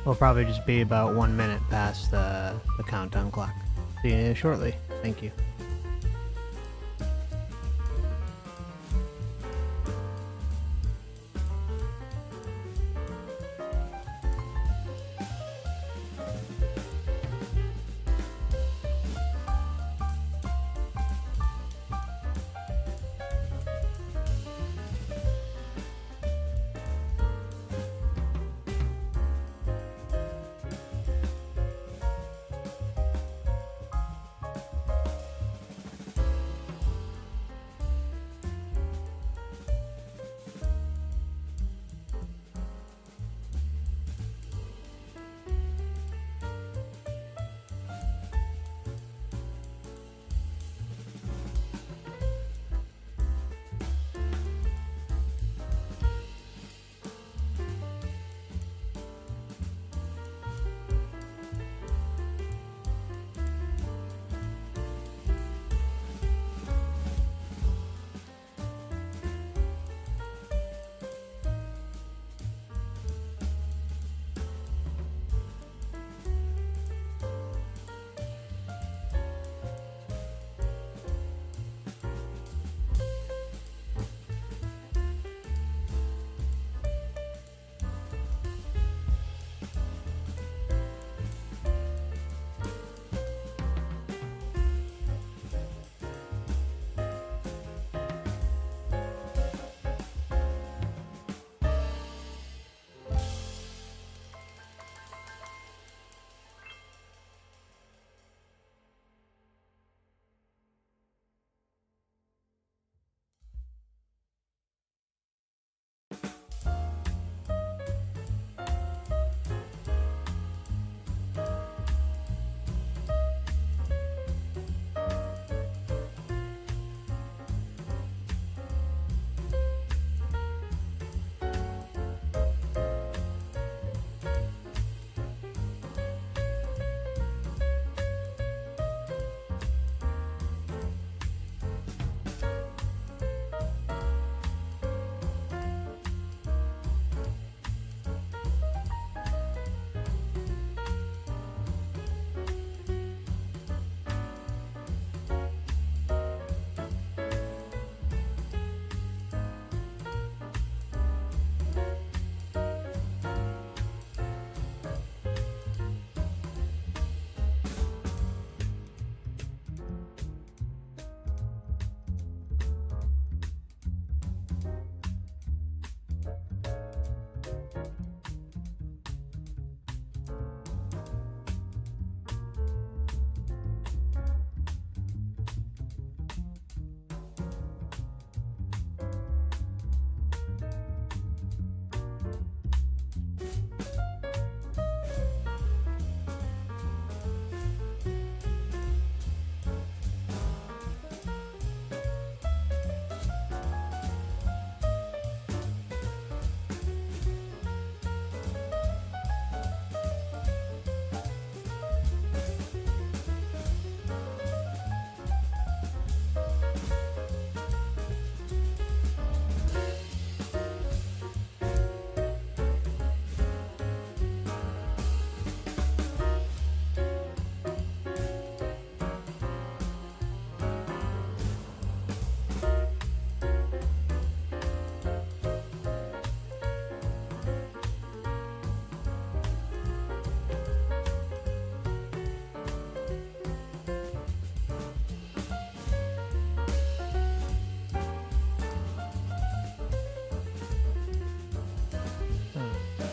We'll probably just be about 1 minute past the countdown clock. See you shortly. Thank you.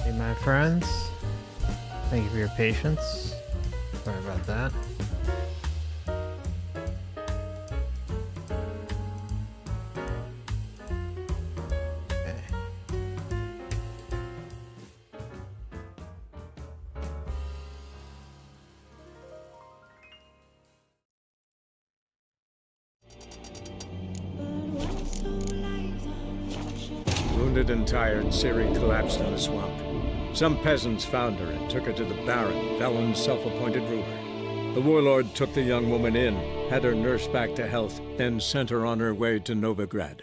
Hey, my friends. Thank you for your patience. Sorry about that. Okay. Wounded and tired, Ciri collapsed in a swamp. Some peasants found her and took her to the Baron, Valen's self-appointed ruler. The warlord took the young woman in, had her nursed back to health, then sent her on her way to Novigrad.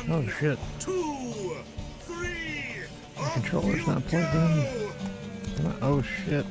Oh shit. The controller's not plugged in. Oh shit.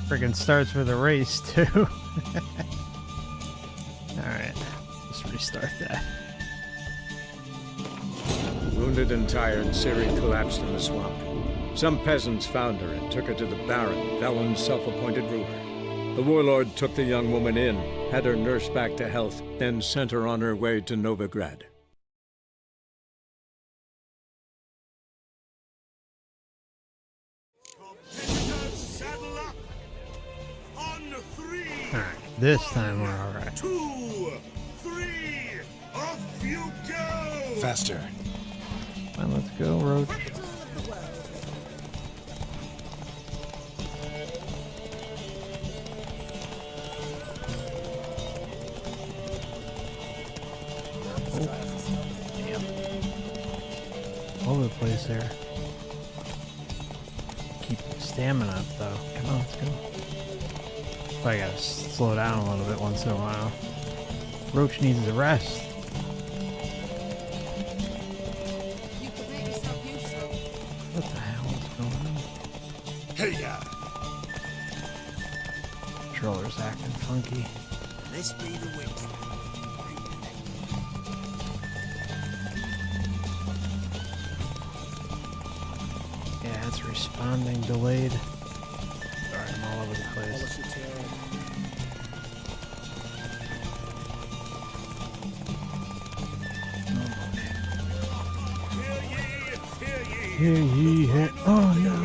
Friggin' starts with a race too. Alright, let's restart that. Wounded and tired, Ciri collapsed in the swamp. Some peasants found her and took her to the Baron, Velen's self-appointed ruler. The warlord took the young woman in, had her nursed back to health, then sent her on her way to Novigrad. Alright, this time we're alright. 2, 3, off you go! Faster. Well, let's go, Roach. All over the place here. Keep stamina up though. Come on, let's go. I gotta slow down a little bit once in a while. Roach needs a rest. You could make yourself useful. What the hell is going on? Hey, yeah. Controller's acting funky. This be the wind. Yeah, it's responding delayed. Sorry, I'm all over the place. Hear ye, hear. Oh no!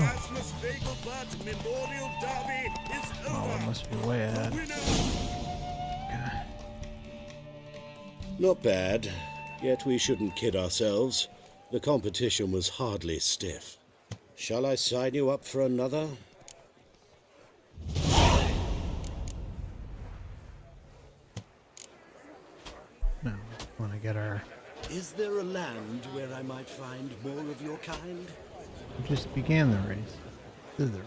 Oh, I must be way ahead. Okay. Not bad, yet we shouldn't kid ourselves. The competition was hardly stiff. Shall I sign you up for another? No, want to get our. Is there a land where I might find more of your kind? We just began the race. Thither.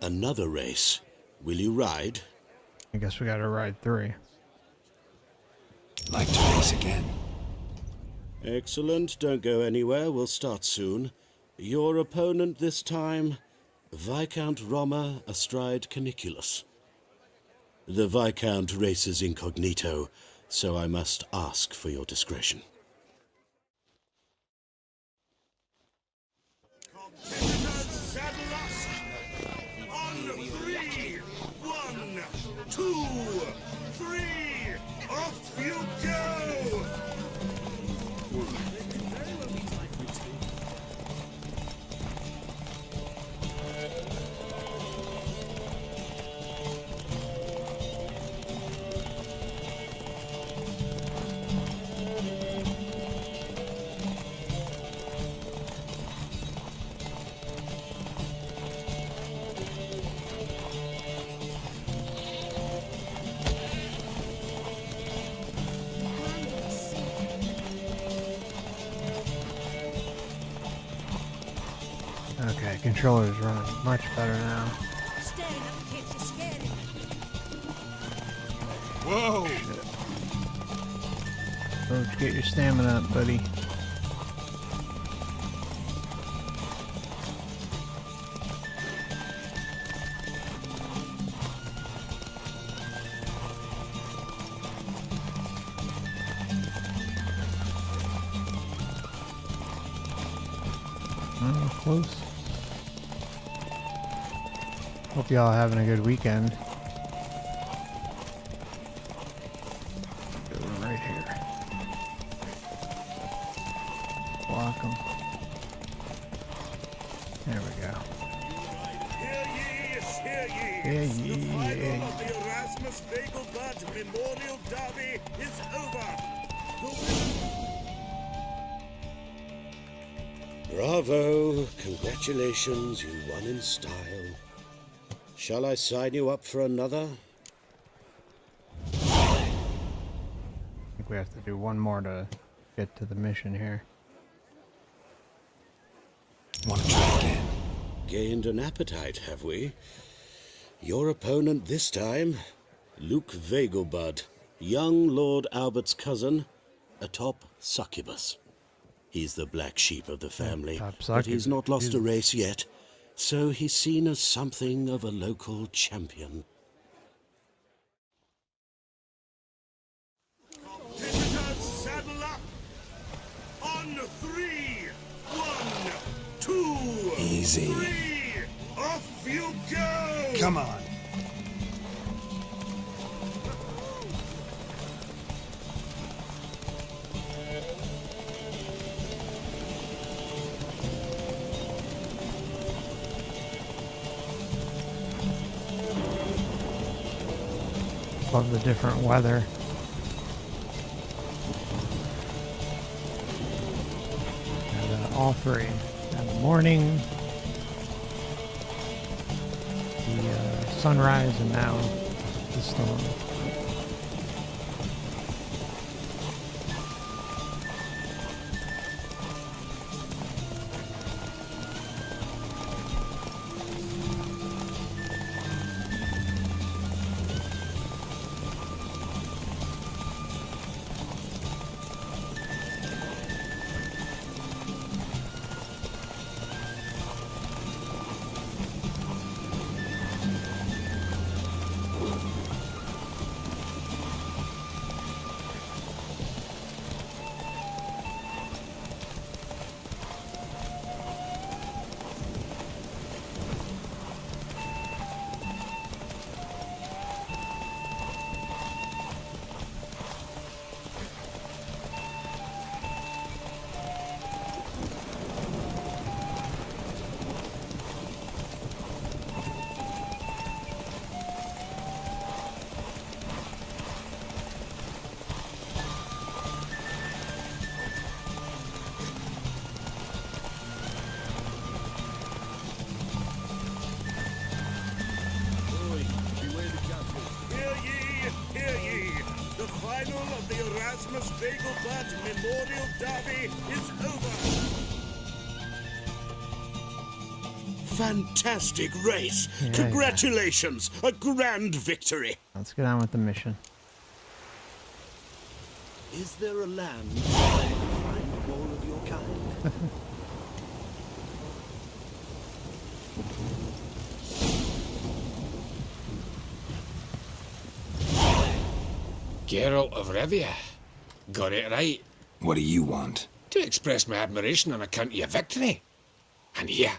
Another race. Will you ride? I guess we gotta ride 3. Like to race again. Excellent. Don't go anywhere. We'll start soon. Your opponent this time, Viscount Roma astride Caniculus. The Viscount races incognito, so I must ask for your discretion. Saddle up! On 3, 1, 2, 3, off you go! Okay, controller's running much better now. Staring at the kids is scary. Whoa! Roach, get your stamina up, buddy. Close. Hope y'all having a good weekend. Good one right here. Block them. There we go. Hear ye, hear ye. Hear ye, The final hear of the Erasmus Vegelbud Memorial Derby is over. Bravo! Congratulations, you won in style. Shall I sign you up for another? I think we have to do one more to get to the mission here. Want to try again? Gained an appetite, have we? Your opponent this time, Luke Vegelbud, young Lord Albert's cousin, atop succubus. He's the black sheep of the family, but he's not lost a race yet, so he's seen as something of a local champion. Visitors, saddle up! On 3! 1, 2, Easy. 3! Off you go! Come on. Love the different weather. And all three. And the morning, the sunrise, and now the storm. Erasmus Vegelbud Memorial Derby is over. Fantastic race! Yeah, Congratulations! A grand victory! Let's get on with the mission. Is there a land where I can find more of your kind? Geralt of Rivia. Got it right. What do you want? To express my admiration on account of your victory. And here,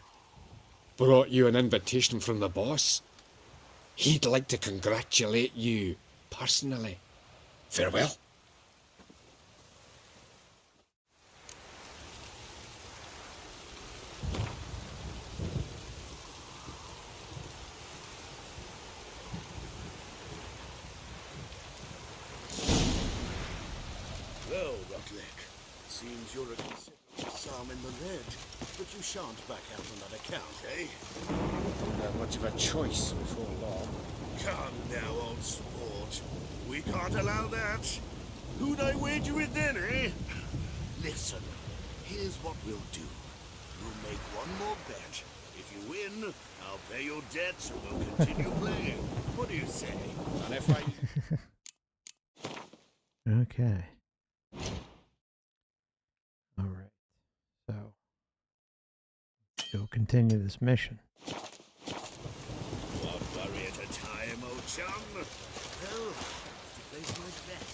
brought you an invitation from the boss. He'd like to congratulate you personally. Farewell. Well, Rutlick, seems you're a considerable psalm in the red, but you shan't back out on that account, eh? Don't have much of a choice before long. Come now, old sport. We can't allow that. Who'd I wager with then, eh? Listen, here's what we'll do. We'll make one more bet. If you win, I'll pay your debts and we'll continue playing. What do you say? And if I... Okay. continue this mission. One worry at a time, old chum. Oh, to place my bet.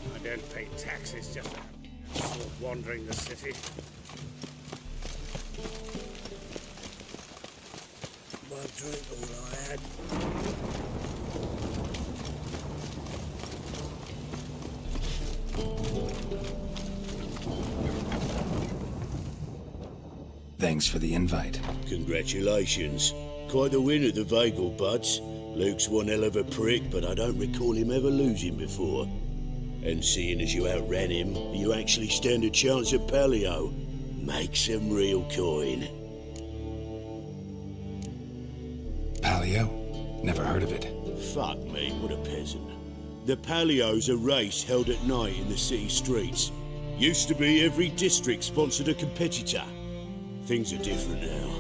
I don't pay taxes, just sort of wandering the city. One drink all I had. Thanks for the invite. Congratulations. Quite the winner, the Vagel buds. Luke's one hell of a prick, but I don't recall him ever losing before. And seeing as you outran him, you actually stand a chance at Paleo. Make some real coin. Paleo? Never heard of it. Fuck me, what a peasant. The Paleo's a race held at night in the city streets. Used to be every district sponsored a competitor. Things are different now.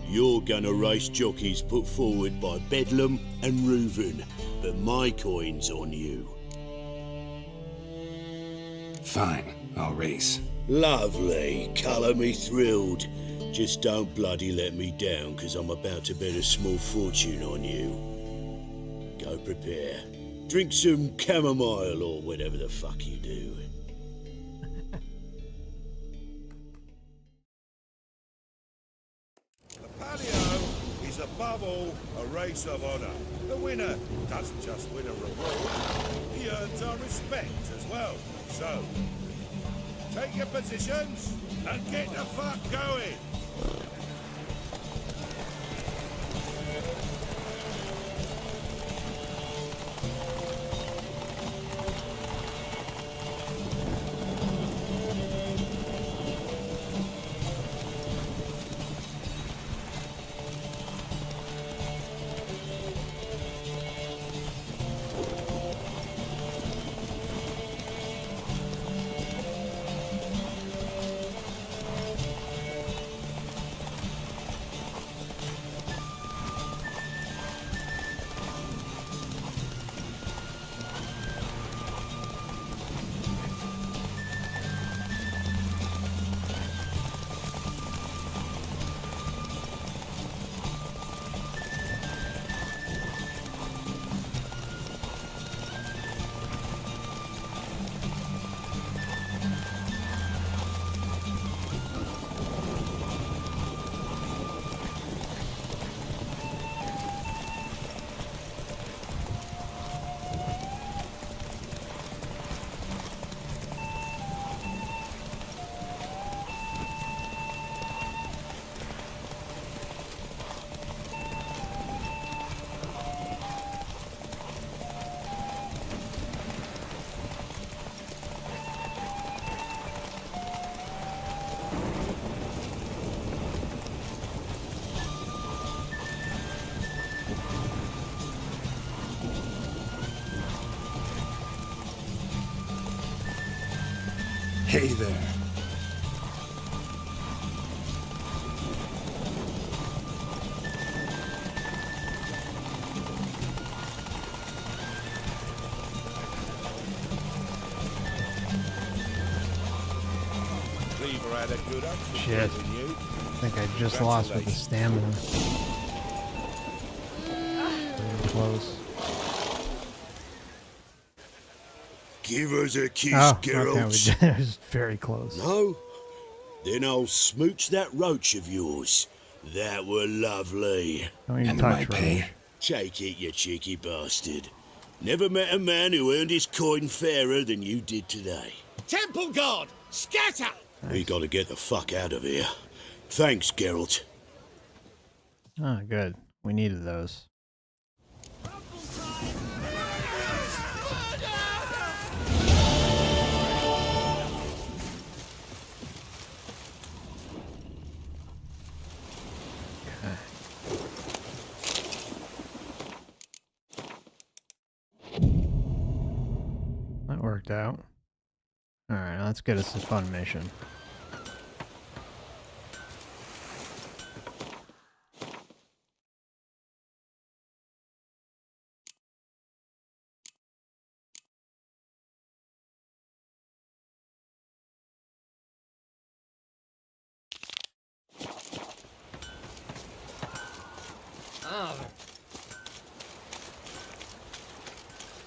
You're gonna race jockeys put forward by Bedlam and Reuven, but my coin's on you. Fine, I'll race. Lovely, colour me thrilled. Just don't bloody let me down, 'cause I'm about to bet a small fortune on you. Go prepare. Drink some chamomile or whatever the fuck you do. The Paleo is above all a race of honour. The winner doesn't just win a reward, he earns our respect as well. So, take your positions and get the fuck going. Hey there. Cleaver had a good upset Shit. with you. I think I just lost with the stamina. Very close. Give us a kiss, Oh, Geralt. okay, we did. It was very close. No? Then I'll smooch that roach of yours. That were lovely. Don't even And my touch pay? Roach. Take it, you cheeky bastard. Never met a man who earned his coin fairer than you did today. Temple Guard, scatter! We gotta get the fuck out of here. Thanks, Geralt. Oh, good. We needed those. That worked out. Alright, let's get us a fun mission.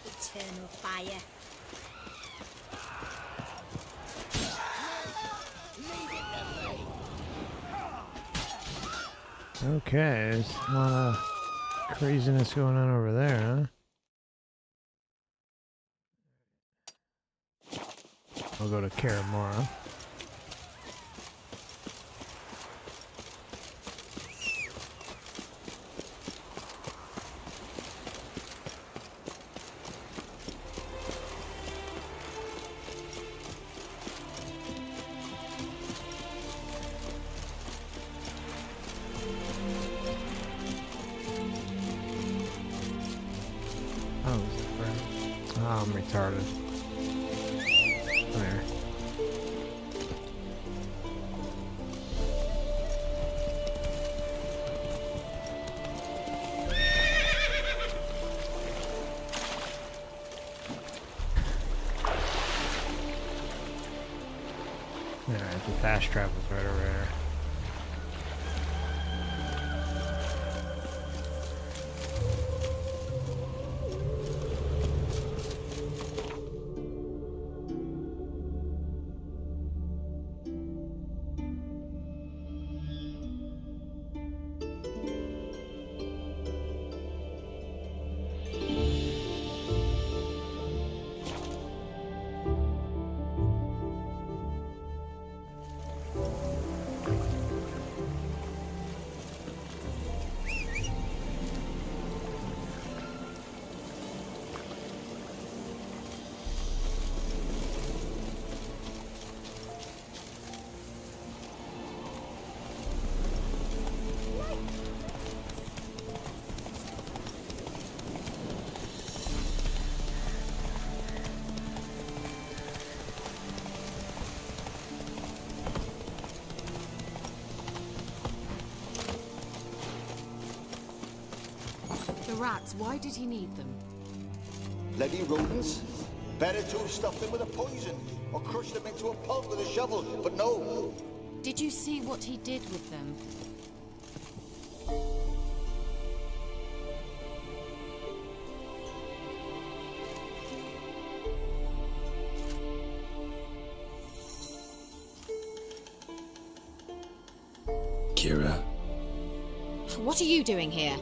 Eternal fire. Okay, there's a lot of craziness going on over there, huh? I'll go to Karamora. Oh, I'm retarded. There. Alright, the fast travel's right over there. The rats, why did he need them? Bloody rodents. Better to have stuffed them with a poison, or crushed them into a pulp with a shovel, but no. Did you see what he did with them? Kira, What are you doing here?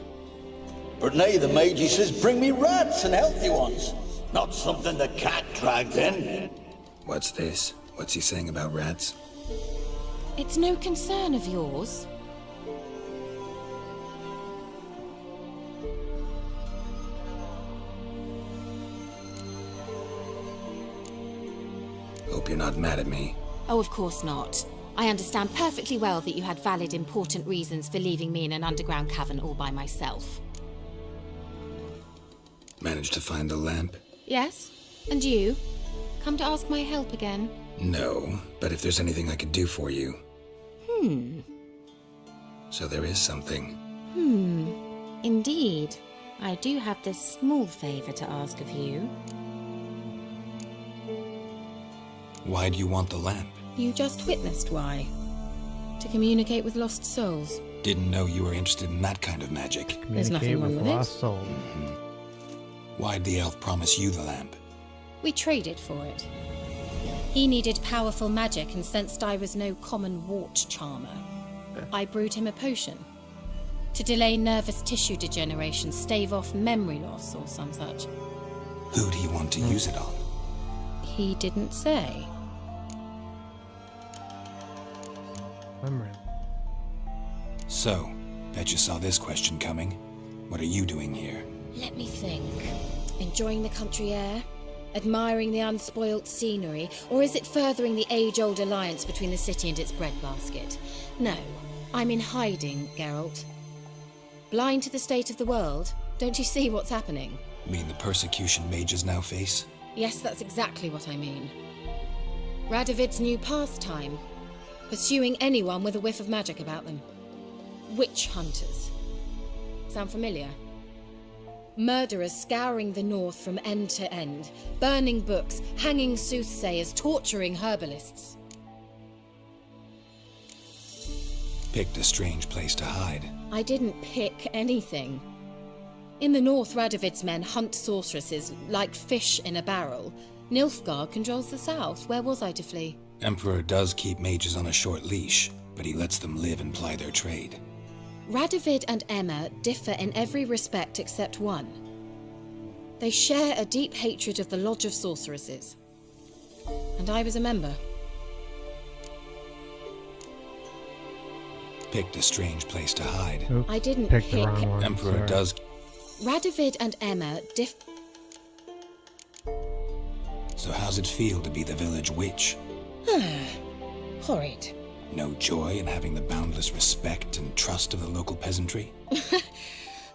But nay, the mage, he says, bring me rats and healthy ones. Not something the cat dragged in. what's this? What's he saying about rats? It's no concern of yours. Hope you're not mad at me. Oh, of course not. I understand perfectly well that you had valid, important reasons for leaving me in an underground cavern all by myself. Managed to find the lamp? Yes? And you? Come to ask my help again? No, but if there's anything I could do for you. So there is something. Indeed. I do have this small favor to ask of you. Why do you want the lamp? You just witnessed why. To communicate with lost souls. Didn't know you were interested in that kind of magic. There's nothing Communicate wrong with it. lost souls. Why'd the elf promise you the lamp? We traded for it. He needed powerful magic and sensed I was no common wart charmer. I brewed him a potion. To delay nervous tissue degeneration, stave off memory loss or some such. Who do you want to use it on? He didn't say. Memory. So, bet you saw this question coming. What are you doing here? Let me think. Enjoying the country air? Admiring the unspoilt scenery? Or is it furthering the age-old alliance between the city and its breadbasket? No, I'm in hiding, Geralt. Blind to the state of the world? Don't you see what's happening? Mean the persecution mages now face? Yes, that's exactly what I mean. Radovid's new pastime. Pursuing anyone with a whiff of magic about them. Witch hunters. Sound familiar? Murderers scouring the north from end to end, burning books, hanging soothsayers, torturing herbalists. Picked a strange place to hide. I didn't pick anything. In the north, Radovid's men hunt sorceresses like fish in a barrel. Nilfgaard controls the south. Where was I to flee? Emperor does keep mages on a short leash, but he lets them live and ply their trade. Radovid and Emma differ in every respect except one. They share a deep hatred of the Lodge of Sorceresses. And I was a member. Picked a strange place to hide. Oop, I didn't picked the pick. wrong one. Emperor sorry. does... Radovid and Emma So how's it feel to be the village witch? Horrid. No joy in having the boundless respect and trust of the local peasantry?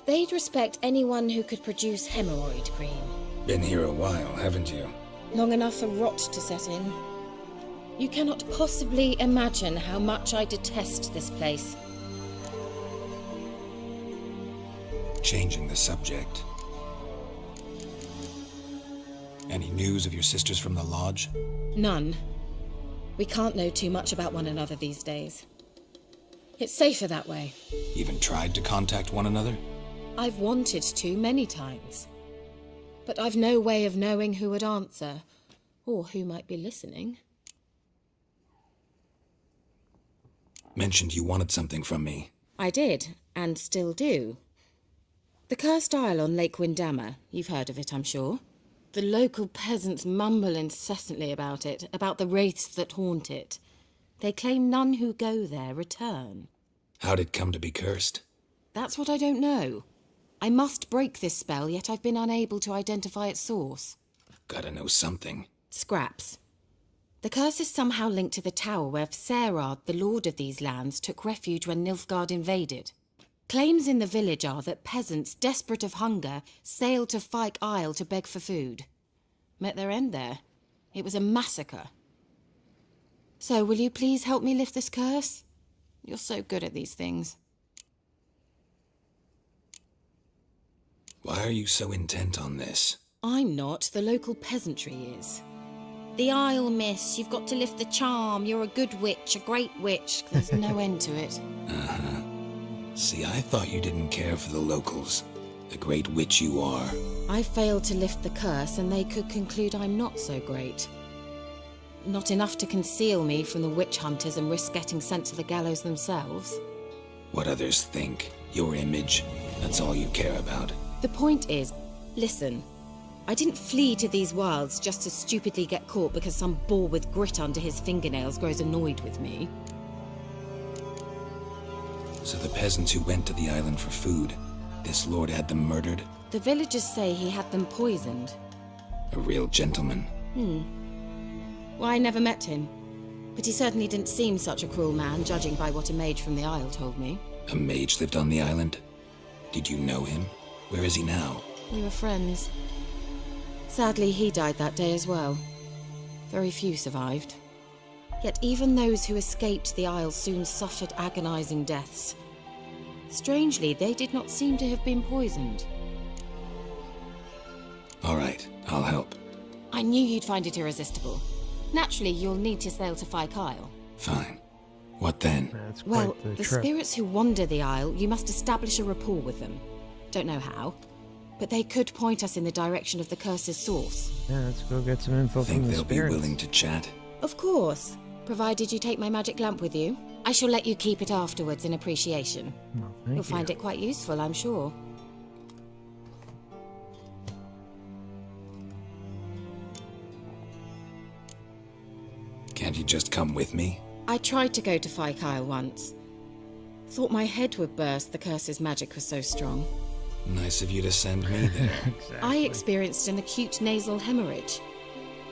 They'd respect anyone who could produce hemorrhoid cream. Been here a while, haven't you? Long enough for rot to set in. You cannot possibly imagine how much I detest this place. Changing the subject. Any news of your sisters from the lodge? None. We can't know too much about one another these days. It's safer that way. Even tried to contact one another? I've wanted to many times. But I've no way of knowing who would answer, or who might be listening. Mentioned you wanted something from me. I did, and still do. The Cursed Isle on Lake Windammer. You've heard of it, I'm sure. The local peasants mumble incessantly about it, about the wraiths that haunt it. They claim none who go there return. How'd it come to be cursed? That's what I don't know. I must break this spell, yet I've been unable to identify its source. Gotta know something. Scraps. The curse is somehow linked to the tower where Serard, the lord of these lands, took refuge when Nilfgaard invaded. Claims in the village are that peasants, desperate of hunger, sailed to Fyke Isle to beg for food. Met their end there. It was a massacre. So, will you please help me lift this curse? You're so good at these things. Why are you so intent on this? I'm not. The local peasantry is. The Isle, miss. You've got to lift the charm. You're a good witch, a great witch. There's no end to it. Uh-huh. See, I thought you didn't care for the locals. The great witch you are. I failed to lift the curse, and they could conclude I'm not so great. Not enough to conceal me from the witch hunters and risk getting sent to the gallows themselves. What others think, your image, that's all you care about. The point is, listen, I didn't flee to these wilds just to stupidly get caught because some boar with grit under his fingernails grows annoyed with me. So the peasants who went to the island for food, this lord had them murdered? The villagers say he had them poisoned. A real gentleman. Well, I never met him. But he certainly didn't seem such a cruel man, judging by what a mage from the Isle told me. A mage lived on the island? Did you know him? Where is he now? We were friends. Sadly, he died that day as well. Very few survived. Yet even those who escaped the Isle soon suffered agonizing deaths. Strangely, they did not seem to have been poisoned. All right, I'll help. I knew you'd find it irresistible. Naturally, you'll need to sail to Fyke Isle. Fine. What then? That's Well, quite the trip. spirits who wander the Isle, you must establish a rapport with them. Don't know how, but they could point us in the direction of the curse's source. Yeah, let's go get some info Think from the they'll spirits. be willing to chat? Of course, provided you take my magic lamp with you. I shall let you keep it afterwards in appreciation. Well, thank You'll find you. it quite useful, I'm sure. Can't you just come with me? I tried to go to Fyke Isle once. Thought my head would burst, the curse's magic was so strong. Nice of you to send me there. Exactly. I experienced an acute nasal hemorrhage.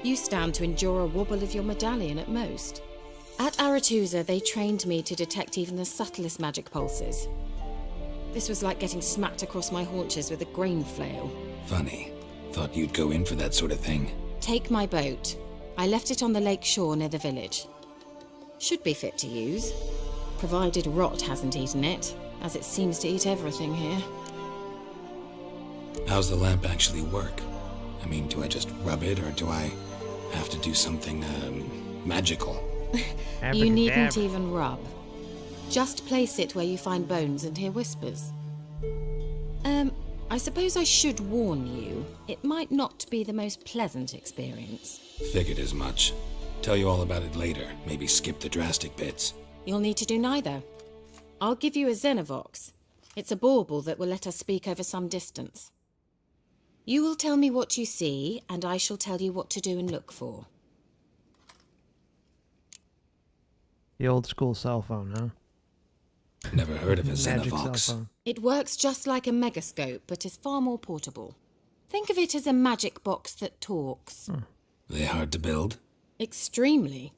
You stand to endure a wobble of your medallion at most. At Aretusa, they trained me to detect even the subtlest magic pulses. This was like getting smacked across my haunches with a grain flail. Funny. Thought you'd go in for that sort of thing. Take my boat. I left it on the lake shore near the village. Should be fit to use, provided rot hasn't eaten it, as it seems to eat everything here. How's the lamp actually work? I mean, do I just rub it, or do I have to do something, magical? You needn't even rub. Just place it where you find bones and hear whispers. I suppose I should warn you, it might not be the most pleasant experience. Figured as much. Tell you all about it later. Maybe skip the drastic bits. You'll need to do neither. I'll give you a Xenovox. It's a bauble that will let us speak over some distance. You will tell me what you see, and I shall tell you what to do and look for. The old school cell phone, huh? Never heard of a Magic cell Xenovox. phone. It works just like a megascope, but is far more portable. Think of it as a magic box that talks. They hard to build? Extremely.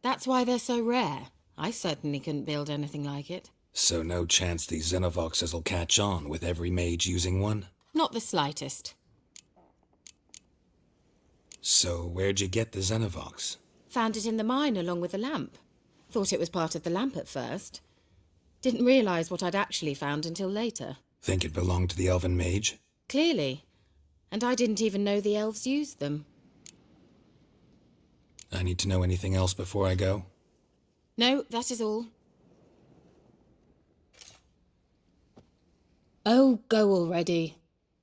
That's why they're so rare. I certainly couldn't build anything like it. So no chance these Xenovoxes will catch on with every mage using one? Not the slightest. So where'd you get the Xenovox? Found it in the mine along with the lamp. Thought it was part of the lamp at first. Didn't realise what I'd actually found until later. Think it belonged to the elven mage? Clearly. And I didn't even know the elves used them. I need to know anything else before I go? No, that is all. Oh, go already.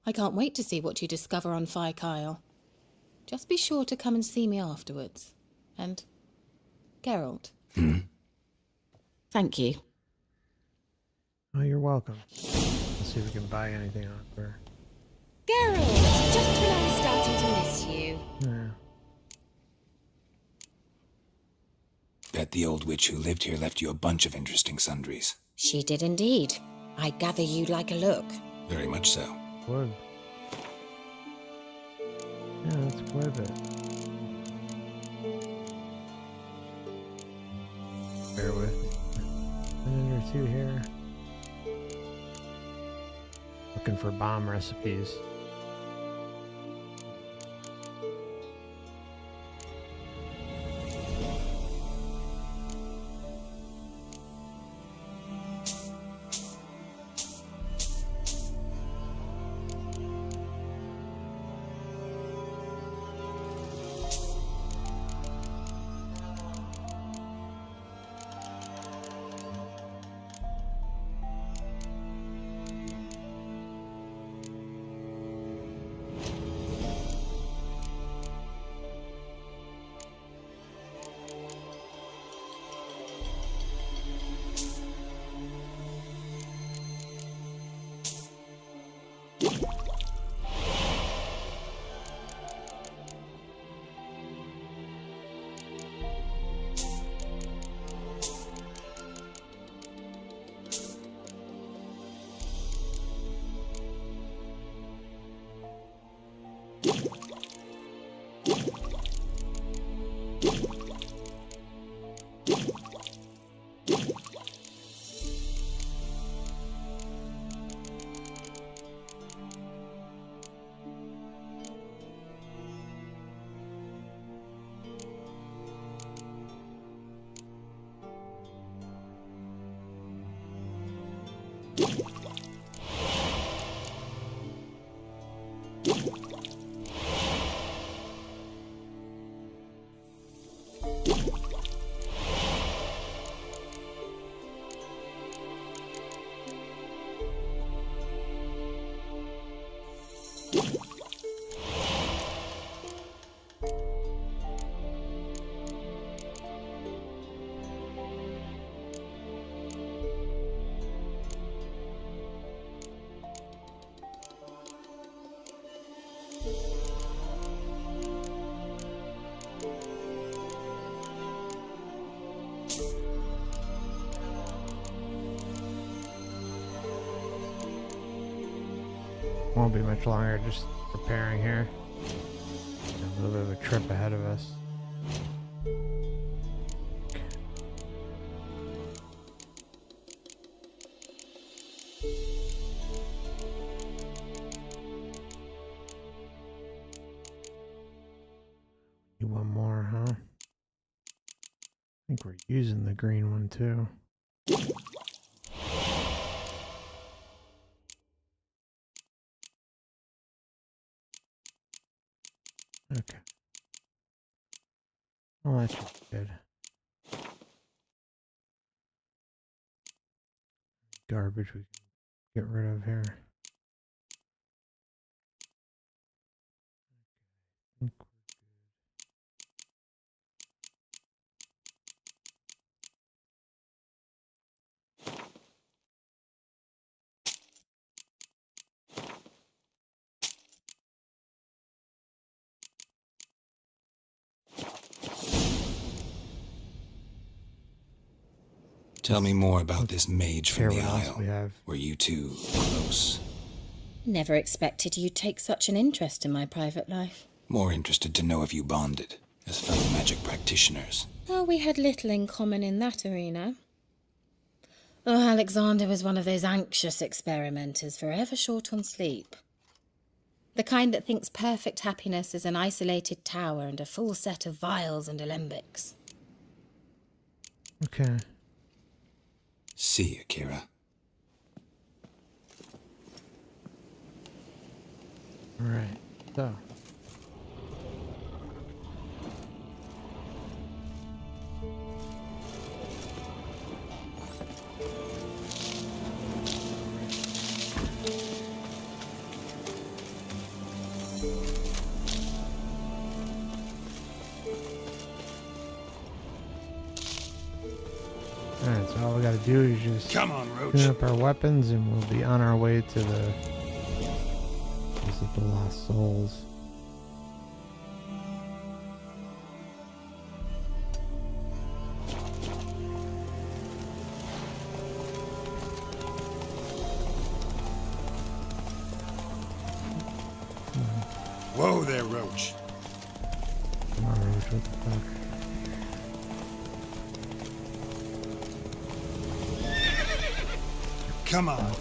I can't wait to see what you discover on Kyle. Just be sure to come and see me afterwards. And Geralt. Thank you. Oh, you're welcome. Let's see if we can buy anything on her. Geralt! Just when I was starting to miss you. Yeah. Bet the old witch who lived here left you a bunch of interesting sundries. She did indeed. I gather you'd like a look. Very much so. Wood. Yeah, that's quite a bit. Bear with me. A minute or two here. Looking for bomb recipes. Won't be much longer, just preparing here. A little bit of a trip ahead of us. one more, huh? I think we're using the green one too. Okay. Well, that's just good. Garbage we can get rid of here. Tell me more about this mage from the what else Isle. we have. Were you two close? Never expected you'd take such an interest in my private life. More interested to know if you bonded as fellow magic practitioners. Oh, we had little in common in that arena. Oh, Alexander was one of those anxious experimenters, forever short on sleep. The kind that thinks perfect happiness is an isolated tower and a full set of vials and alembics. Okay. See you, Kira. Alright, so. Alright, so all we gotta do is just Come on, Roach. tune up our weapons and we'll be on our way to the visit the Lost Souls. Whoa there, Roach. Come on, Roach, what the fuck? Come on.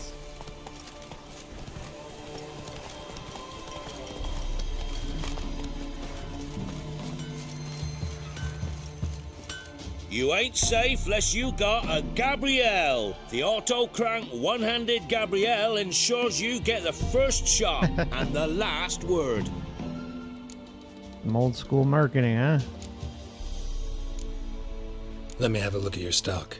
You ain't safe less you got a Gabrielle. The auto-crank one-handed Gabrielle ensures you get the first shot and the last word. Some old school marketing, huh? Let me have a look at your stock.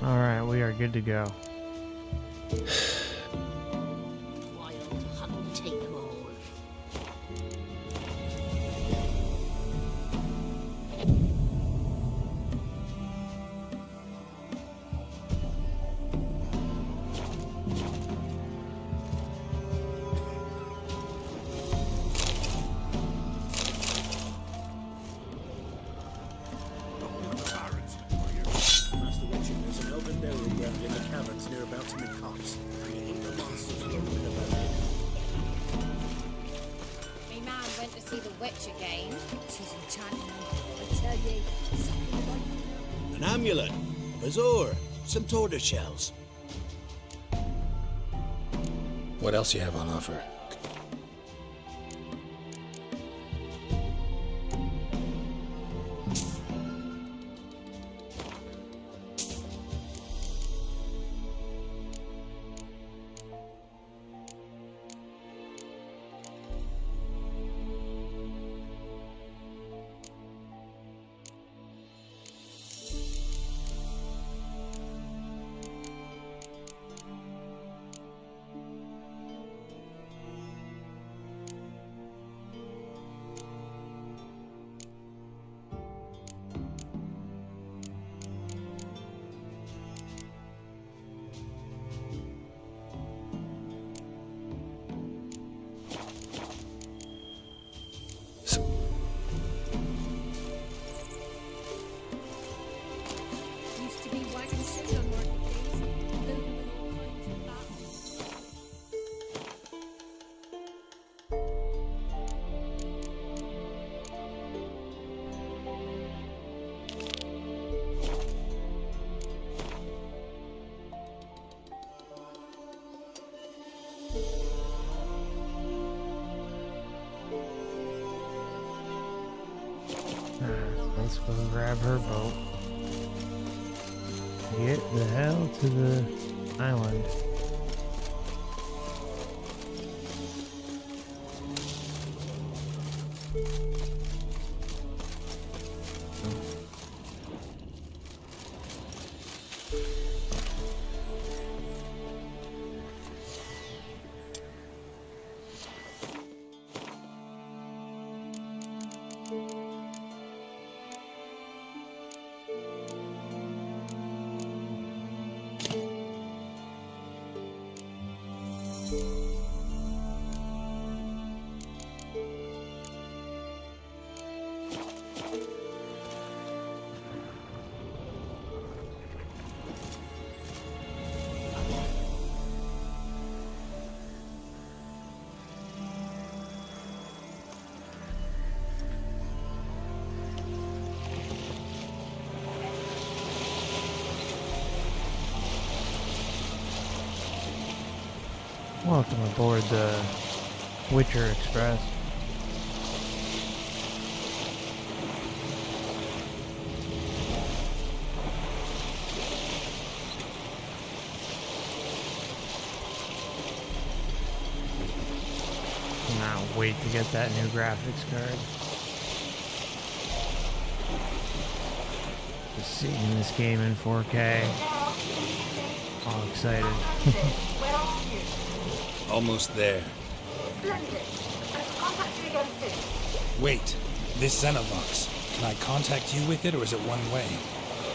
Alright, we are good to go. Wild hunt, take them all. witch again. She's enchanting me. I tell ye, something like An amulet, bazaar, some tortoise shells. What else you have on offer? used to be wagon sugar market days. Loaded with all kinds of battles. Let's go grab her boat. Get the hell to the island. Welcome aboard the Witcher Express. Cannot wait to get that new graphics card. Just seeing this game in 4K. All excited. Almost there. Wait, this Xenovox. Can I contact you with it, or is it one way?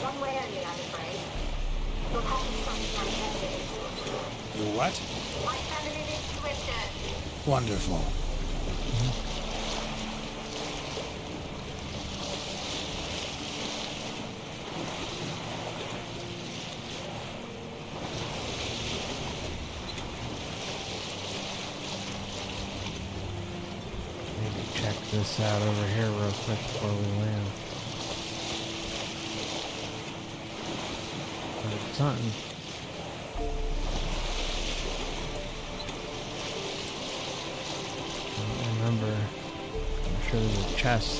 One way only, I'm afraid. You'll have to trust my evidence. You what? My feminine intuition. Wonderful. Check this out over here real quick before we land. There's something. I don't remember. I'm sure there's a chest.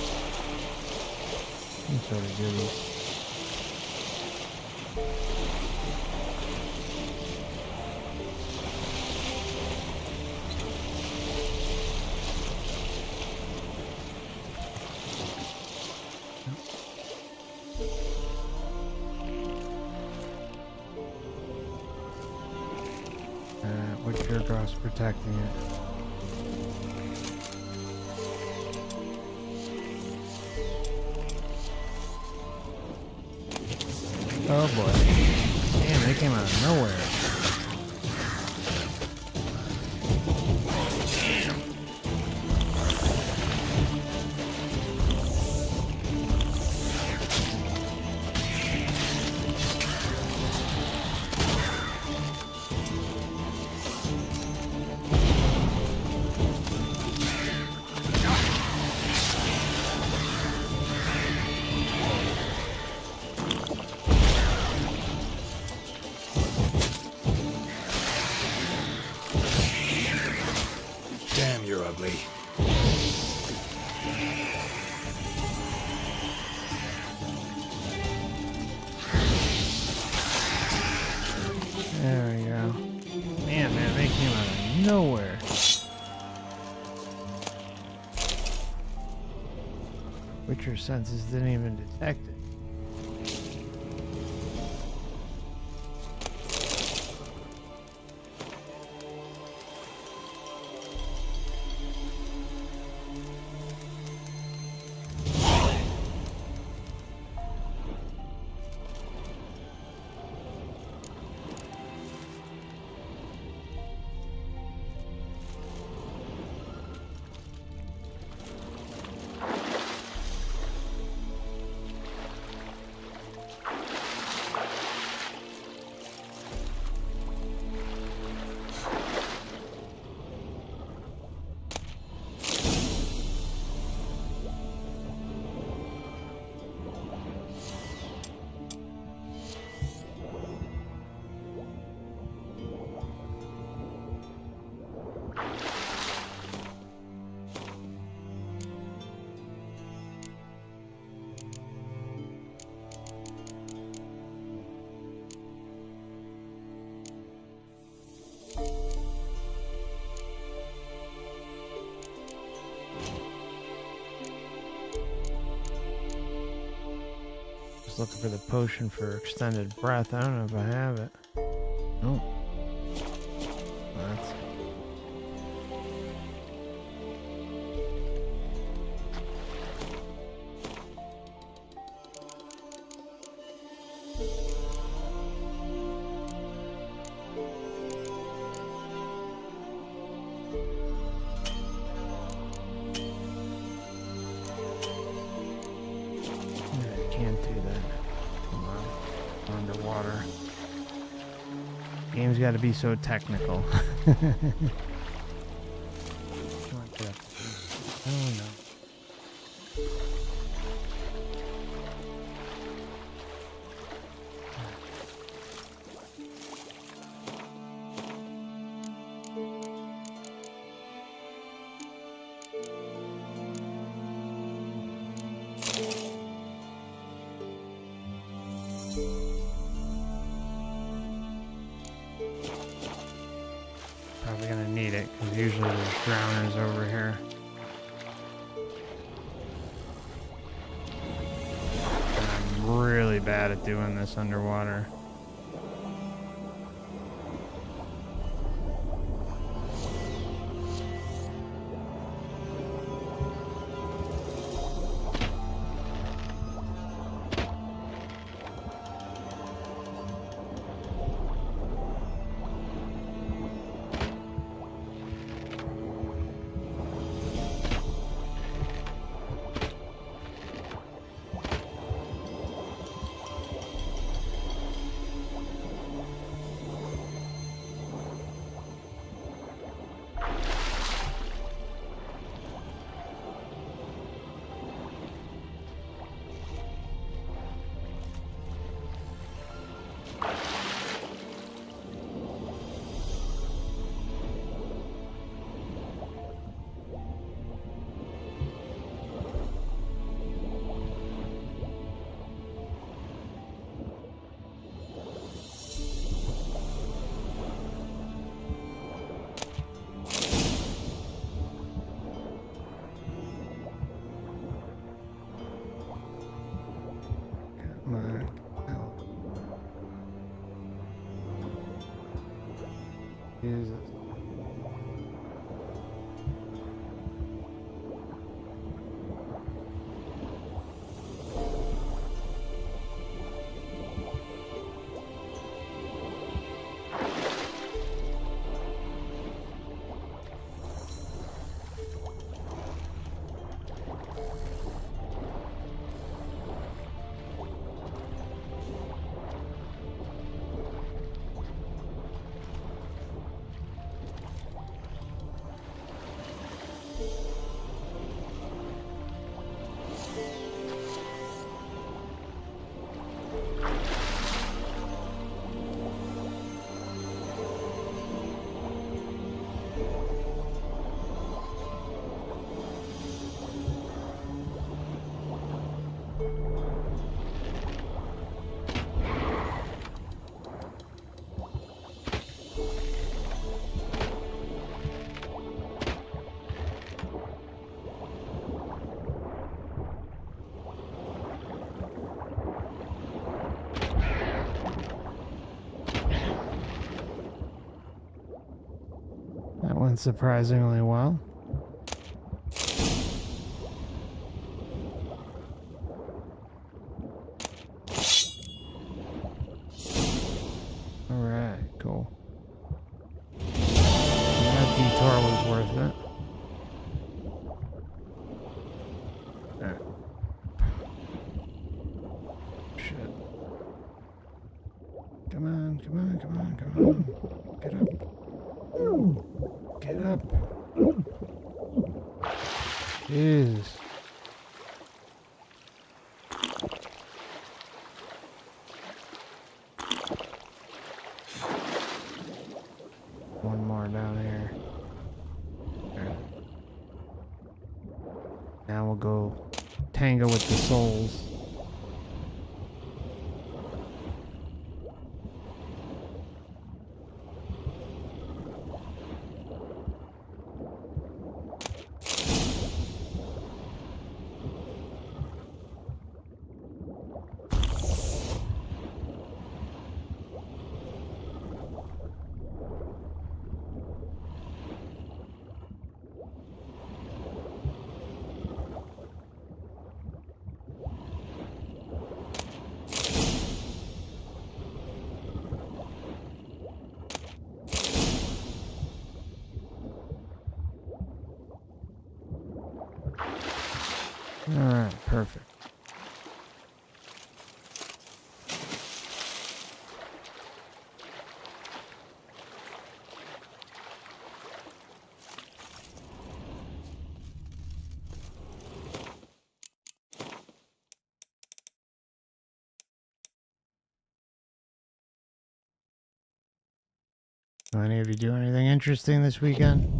Some sort of goodies. Which airdrop's protecting it? Oh boy. Damn, they came out of nowhere. you're ugly. There we go. Man, they came out of nowhere. Witcher senses didn't even detect it. Looking for the potion for extended breath. I don't know if I have it. Nope. That's game's got to be so technical. Oh no. Probably gonna need it, because usually there's drowners over here. And I'm really bad at doing this underwater. Jesus. That went surprisingly well. Alright, cool. That detour was worth it. Alright. Shit. Come on, come on, come on, come on. Get up. Get up. Jesus. One more down here. There. Now we'll go tango with the souls. Alright, perfect. Do any of you do anything interesting this weekend?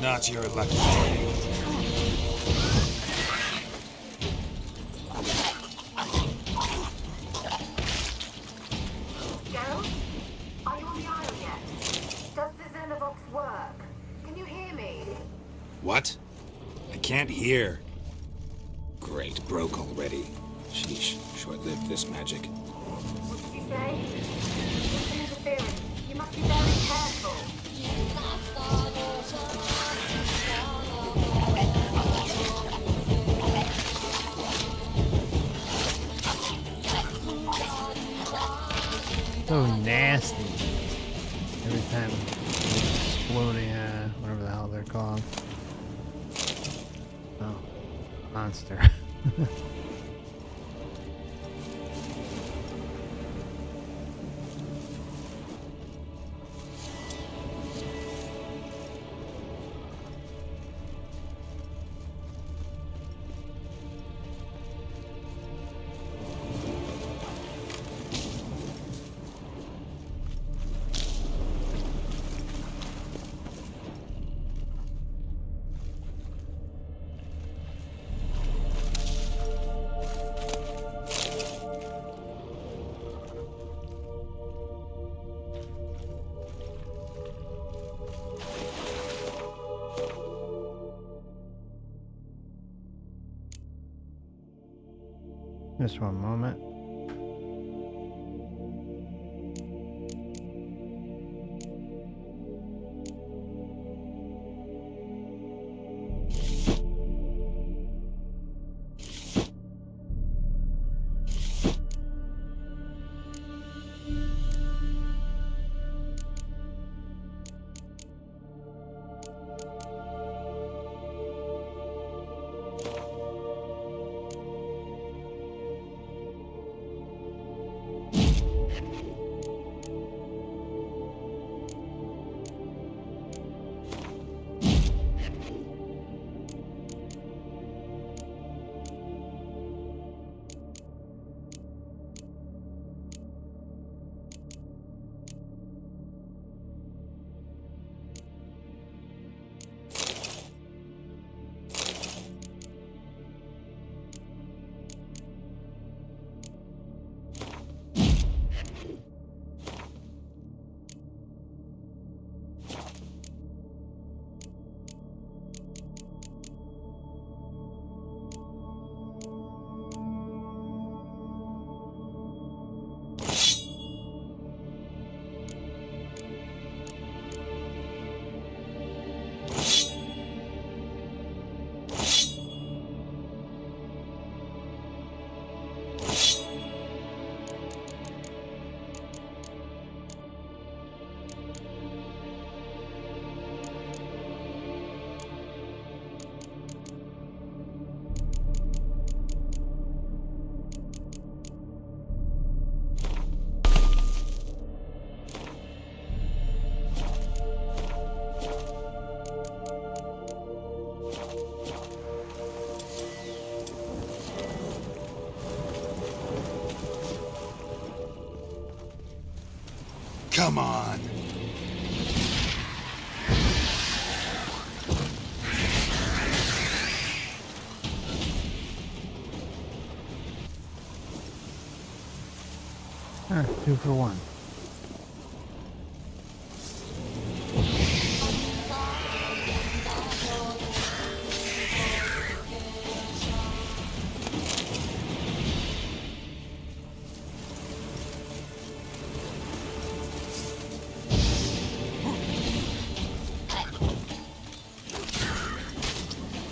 Not your lucky day. Geralt? Are you on the island yet? Does the Xenovox work? Can you hear me? What? I can't hear. Great, broke already. Sheesh, short-lived this magic. What did you say? It's an interference. You must be very careful. So nasty. Every time exploding, whatever the hell they're called. Oh, monster. Just one moment. Come on. Ah, 2 for 1.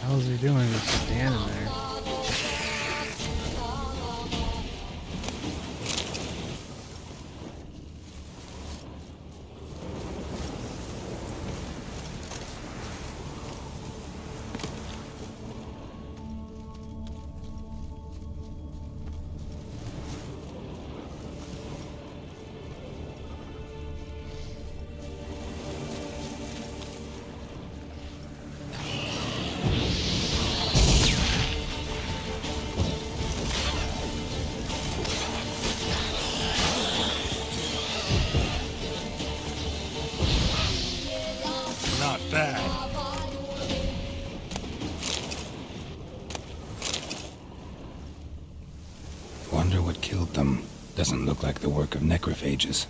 How's he doing just standing there? Wonder what killed them. Doesn't look like the work of necrophages.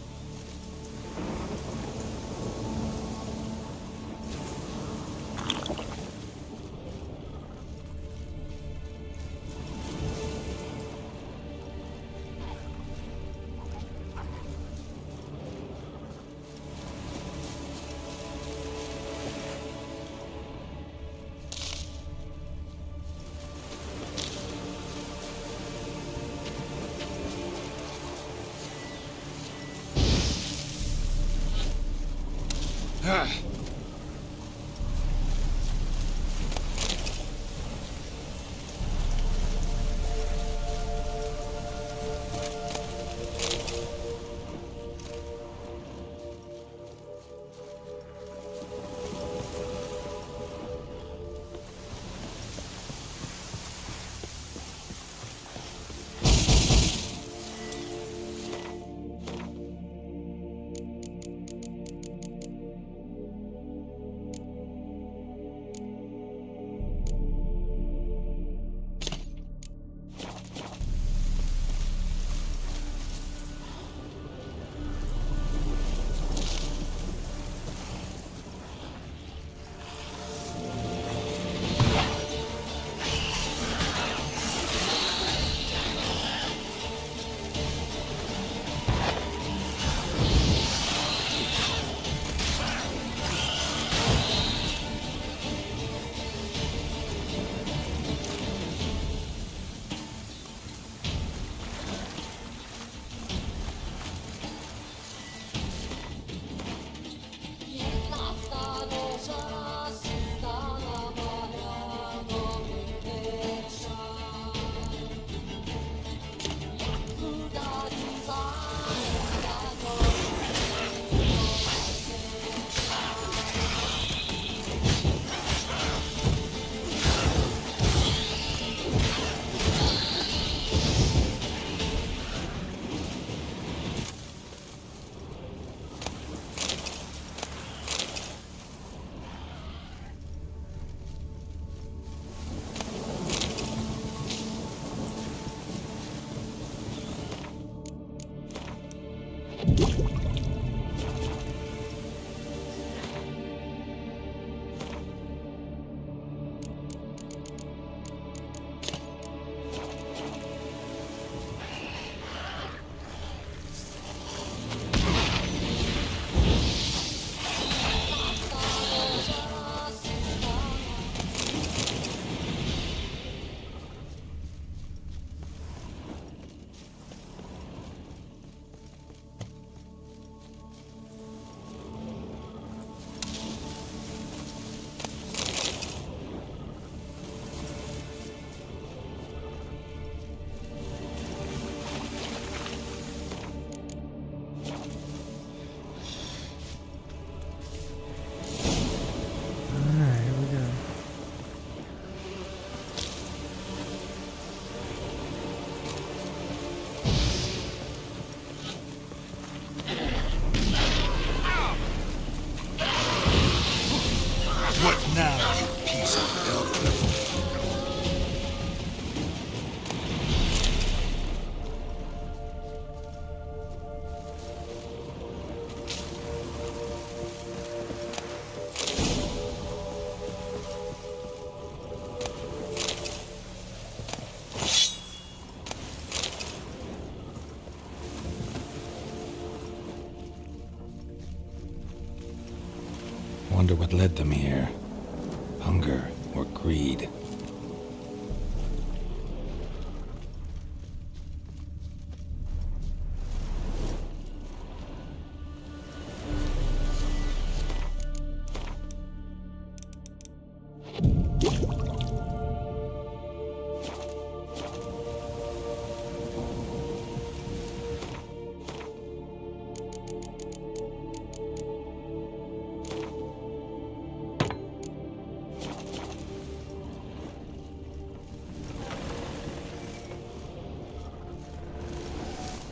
Wonder what led them here. Hunger or greed.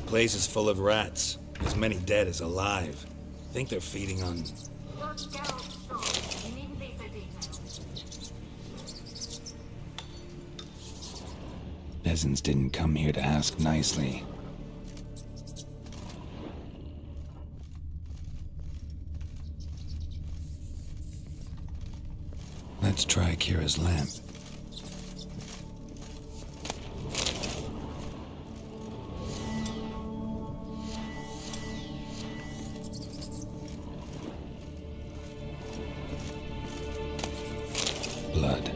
Place is full of rats. As many dead as alive. Think they're feeding on... What's Geralt's thought? You needn't be so detailed. Peasants didn't come here to ask nicely. Let's try Kira's lamp. Blood.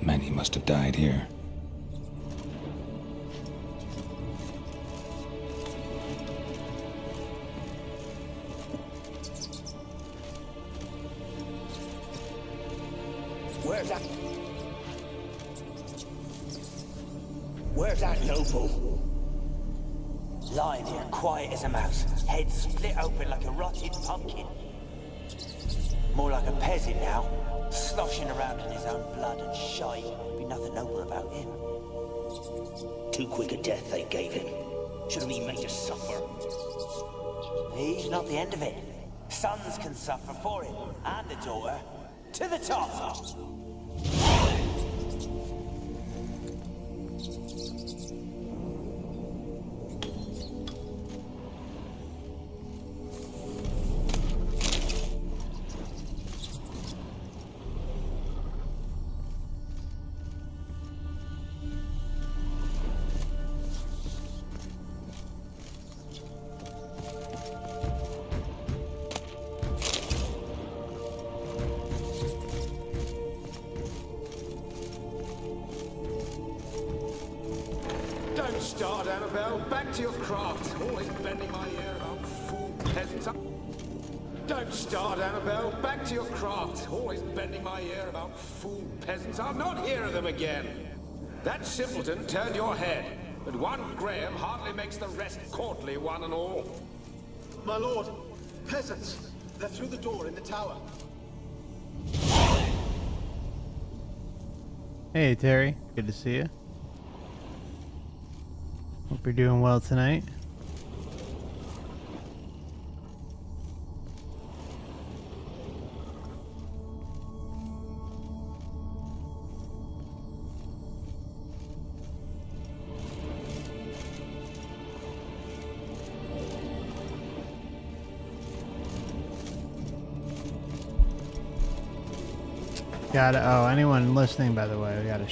Many must have died here. Where's that noble? Lying here, quiet as a mouse, head split open like a rotted pumpkin. More like a peasant now, sloshing around in his own blood and shite. Be nothing noble about him. Too quick a death they gave him. Should have been made to suffer. He's not the end of it. Sons can suffer for him, and the daughter. To the top! Don't start, Annabelle. Back to your craft. Always bending my ear about fool peasants. Don't start, Annabelle. Back to your craft. Always bending my ear about fool peasants. I'll not hear of them again. That simpleton turned your head, but one Graham hardly makes the rest courtly, one and all. My lord, peasants. They're through the door in the tower. Hey, Terry. Good to see you. Hope you're doing well tonight. Oh, anyone listening, by the way, we got a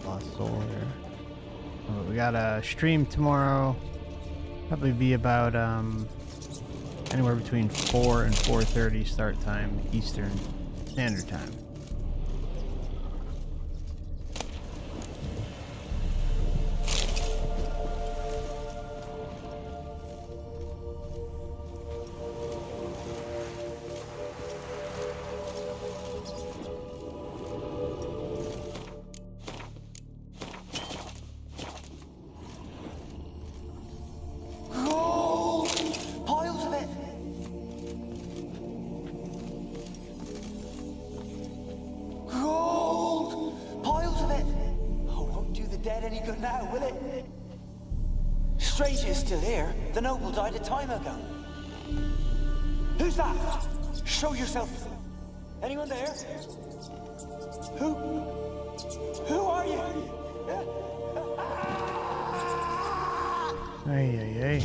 lost soul here. Oh, we got a stream tomorrow. Probably be about anywhere between 4 and 4:30 start time Eastern Standard Time. The noble died a time ago. Who's that? Show yourself. Anyone there? Who are you? Ay, ay, ay.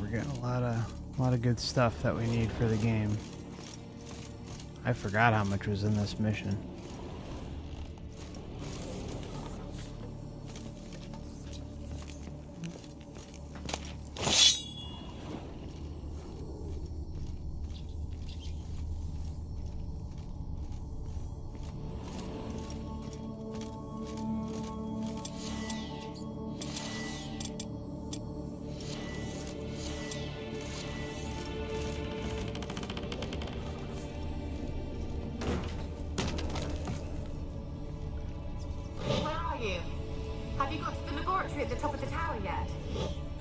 We're getting a lot of good stuff that we need for the game. I forgot how much was in this mission.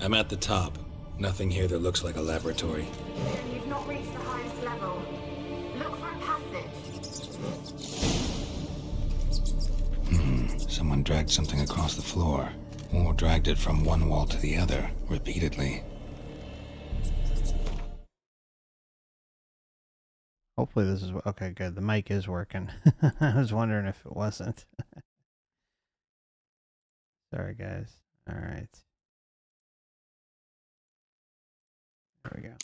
I'm at the top. Nothing here that looks like a laboratory. Then you've not reached the highest level. Look for a passage. Someone dragged something across the floor, or dragged it from one wall to the other, repeatedly. Hopefully this is... Okay, good. The mic is working. I was wondering if it wasn't. Sorry, guys. All right. There we go.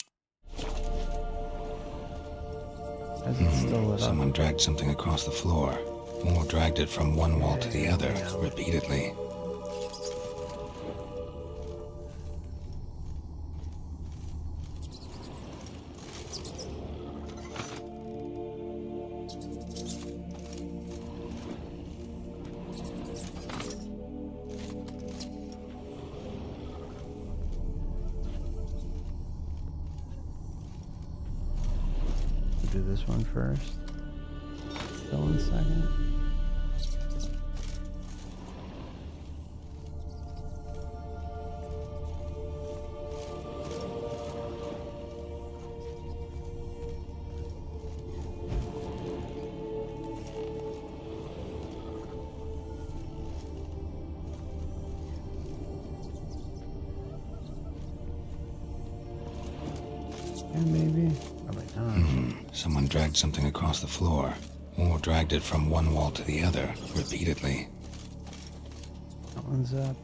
Why is it still lit up? Someone dragged something across the floor, or dragged it from one wall to the other, repeatedly. Do this one first. Still 1 second. And maybe. Probably not. Someone dragged something across the floor, or dragged it from one wall to the other, repeatedly. That one's up.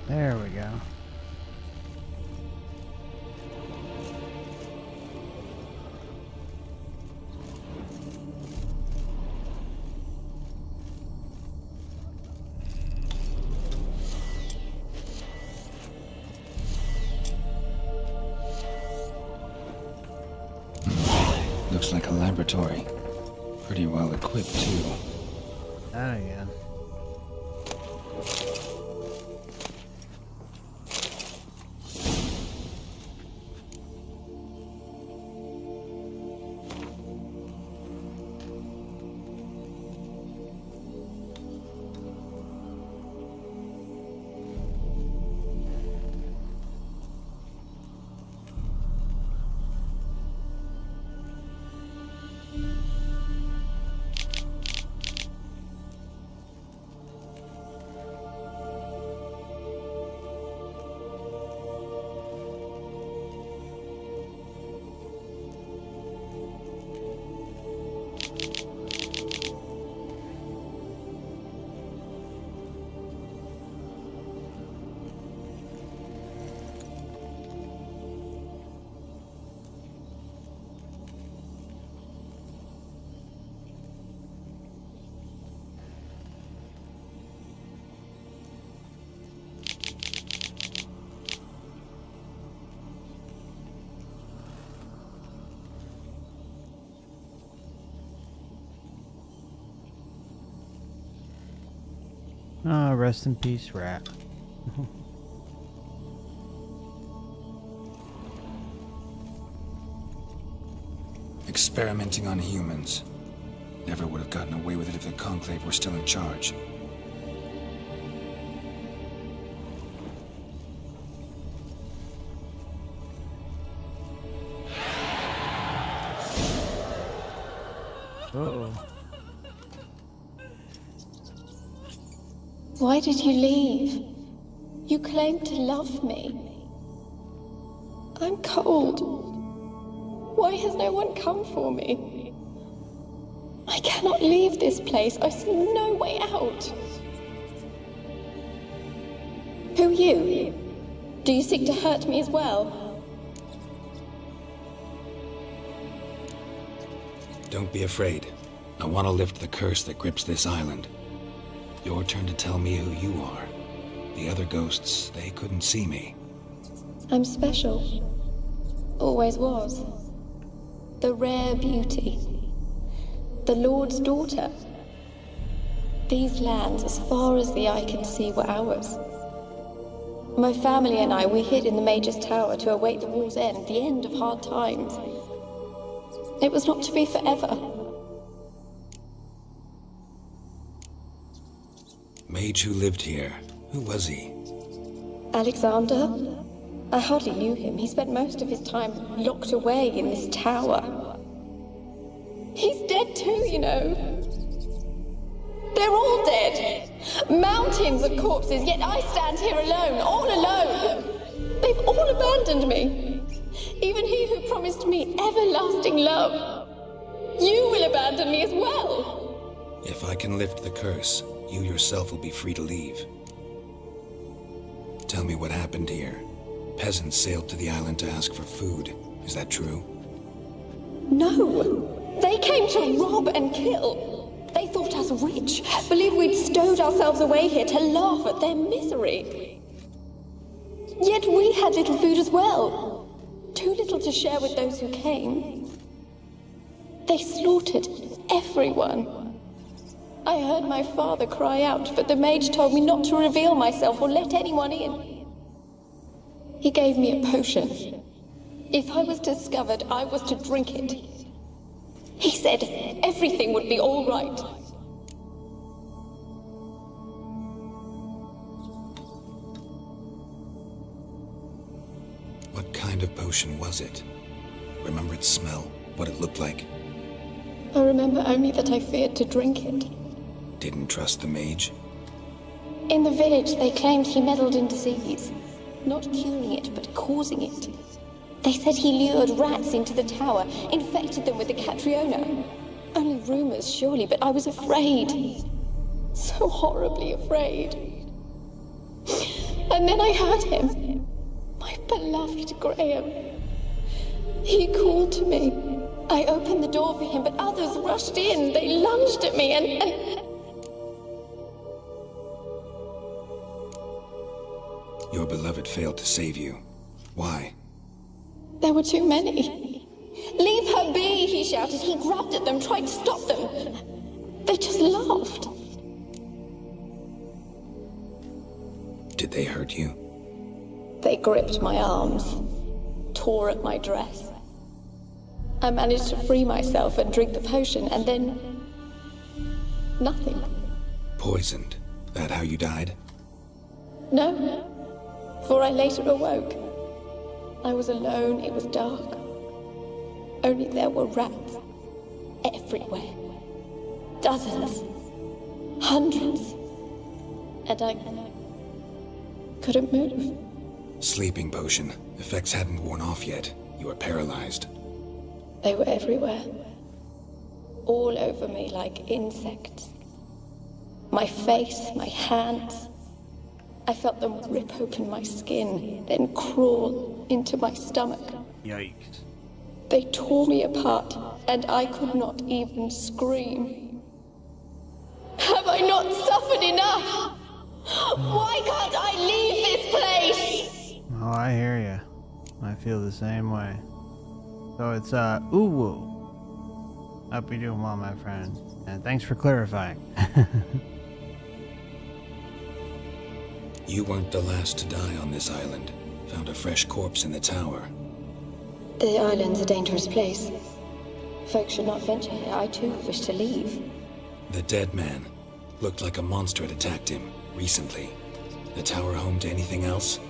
There we go. Looks like a laboratory. Pretty well equipped, too. That again. Oh, rest in peace, rat. Experimenting on humans. Never would have gotten away with it if the Conclave were still in charge. Uh-oh. Why did you leave? You claimed to love me. I'm cold. Why has no one come for me? I cannot leave this place. I see no way out. Who are you? Do you seek to hurt me as well? Don't be afraid. I want to lift the curse that grips this island. Your turn to tell me who you are. The other ghosts, they couldn't see me. I'm special. Always was. The rare beauty. The Lord's daughter. These lands, as far as the eye can see, were ours. My family and I, we hid in the Mage's Tower to await the war's end, the end of hard times. It was not to be forever. Mage who lived here. Who was he? Alexander? I hardly knew him. He spent most of his time locked away in this tower. He's dead too, you know. They're all dead. Mountains of corpses, yet I stand here alone, all alone. They've all abandoned me. Even he who promised me everlasting love. You will abandon me as well. If I can lift the curse, you yourself will be free to leave. Tell me what happened here. Peasants sailed to the island to ask for food. Is that true? No. They came to rob and kill. They thought us rich, believed we'd stowed ourselves away here to laugh at their misery. Yet we had little food as well. Too little to share with those who came. They slaughtered everyone. I heard my father cry out, but the mage told me not to reveal myself or let anyone in. He gave me a potion. If I was discovered, I was to drink it. He said everything would be all right. What kind of potion was it? Remember its smell? What it looked like? I remember only that I feared to drink it. Didn't trust the mage? In the village, they claimed he meddled in disease. Not curing it, but causing it. They said he lured rats into the tower, infected them with the Catriona. Only rumors, surely, but I was afraid. So horribly afraid. And then I heard him. My beloved Graham. He called to me. I opened the door for him, but others rushed in. They lunged at me and... Your beloved failed to save you. Why? There were too many. Leave her be, he shouted. He grabbed at them, tried to stop them. They just laughed. Did they hurt you? They gripped my arms, tore at my dress. I managed to free myself and drink the potion, and then... nothing. Poisoned. That how you died? No, for I later awoke. I was alone, it was dark. Only there were rats. Everywhere. Dozens. Hundreds. And I couldn't move. Sleeping potion. Effects hadn't worn off yet. You were paralyzed. They were everywhere. All over me like insects. My face, my hands. I felt them rip open my skin, then crawl into my stomach. Yikes. They tore me apart, and I could not even scream. Have I not suffered enough? Why can't I leave this place? Oh, I hear you. I feel the same way. So it's, Uwu. Hope you're doing well, my friend. And thanks for clarifying. You weren't the last to die on this island. Found a fresh corpse in the tower. The island's a dangerous place. Folks should not venture here. I too wish to leave. The dead man. Looked like a monster had attacked him, recently. The tower home to anything else?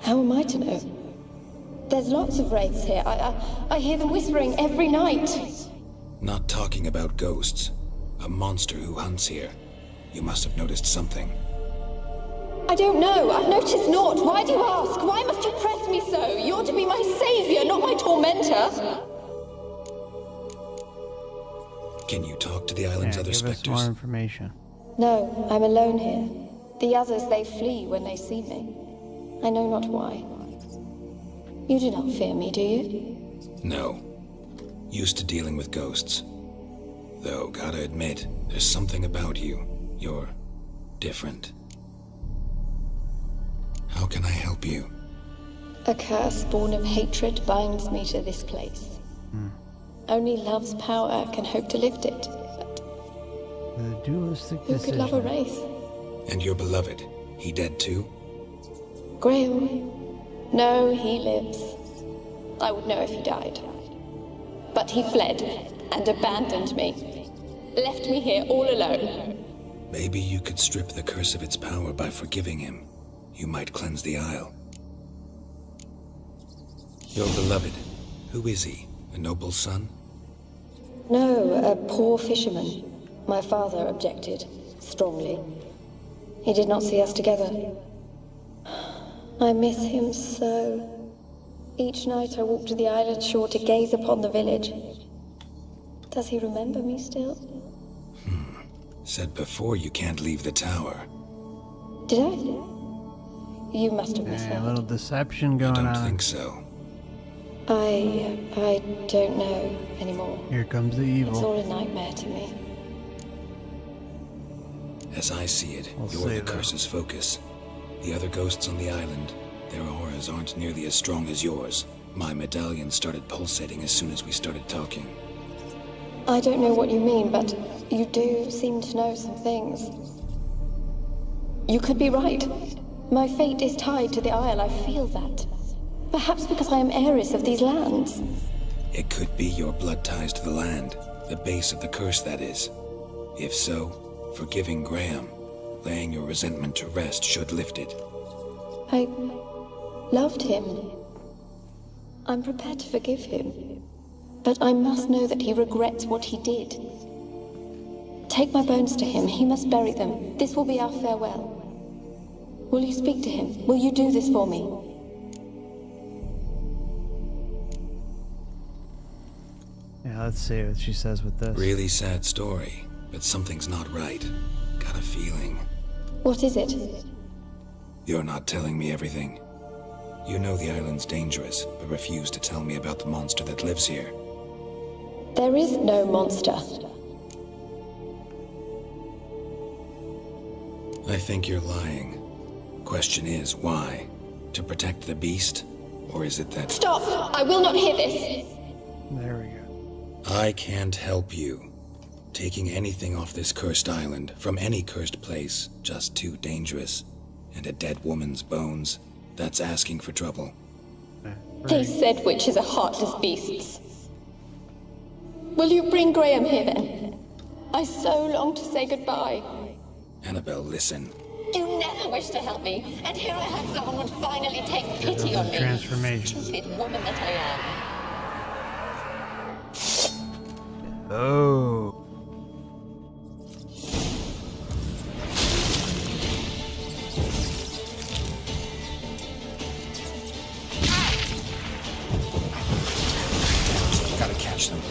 How am I to know? There's lots of wraiths here. I hear them whispering every night. Not talking about ghosts. A monster who hunts here. You must have noticed something. I don't know. I've noticed naught. Why do you ask? Why must you press me so? You're to be my savior, not my tormentor. Can you talk to the island's other give specters? us more information. No, I'm alone here. The others, they flee when they see me. I know not why. You do not fear me, do you? No. Used to dealing with ghosts. Though, gotta admit, there's something about you. You're different. How can I help you? A curse born of hatred binds me to this place. Only love's power can hope to lift it. The dualistic Who could love a race? And your beloved, he dead too? Graham? No, he lives. I would know if he died. But he fled and abandoned me. Left me here all alone. Maybe you could strip the curse of its power by forgiving him. You might cleanse the Isle. Your beloved, who is he? A noble son? No, a poor fisherman. My father objected, strongly. He did not see us together. I miss him so. Each night I walk to the island shore to gaze upon the village. Does he remember me still? Said before you can't leave the tower. Did I? You must have misheard. A little deception going on. I don't think so. I don't know anymore. Here comes the evil. It's all a nightmare to me. As I see it, I'll you're say the that. curse's focus. The other ghosts on the island, their auras aren't nearly as strong as yours. My medallion started pulsating as soon as we started talking. I don't know what you mean, but you do seem to know some things. You could be right. My fate is tied to the Isle, I feel that. Perhaps because I am heiress of these lands. It could be your blood ties to the land, the base of the curse, that is. If so, forgiving Graham, laying your resentment to rest should lift it. I loved him. I'm prepared to forgive him. But I must know that he regrets what he did. Take my bones to him. He must bury them. This will be our farewell. Will you speak to him? Will you do this for me? Yeah, let's see what she says with this. Really sad story, but something's not right. Got a feeling. What is it? You're not telling me everything. You know the island's dangerous, but refuse to tell me about the monster that lives here. There is no monster. I think you're lying. Question is, why? To protect the beast? Or is it that... Stop! I will not hear this! There we go. I can't help you. Taking anything off this cursed island, from any cursed place, just too dangerous. And a dead woman's bones, that's asking for trouble. These said witches are heartless beasts. Will you bring Graham here then? I so long to say goodbye. Annabelle, listen. You never wished to help me, and here I have someone would finally take pity on me. Transformation. Stupid woman that I am. Oh. Gotta catch them.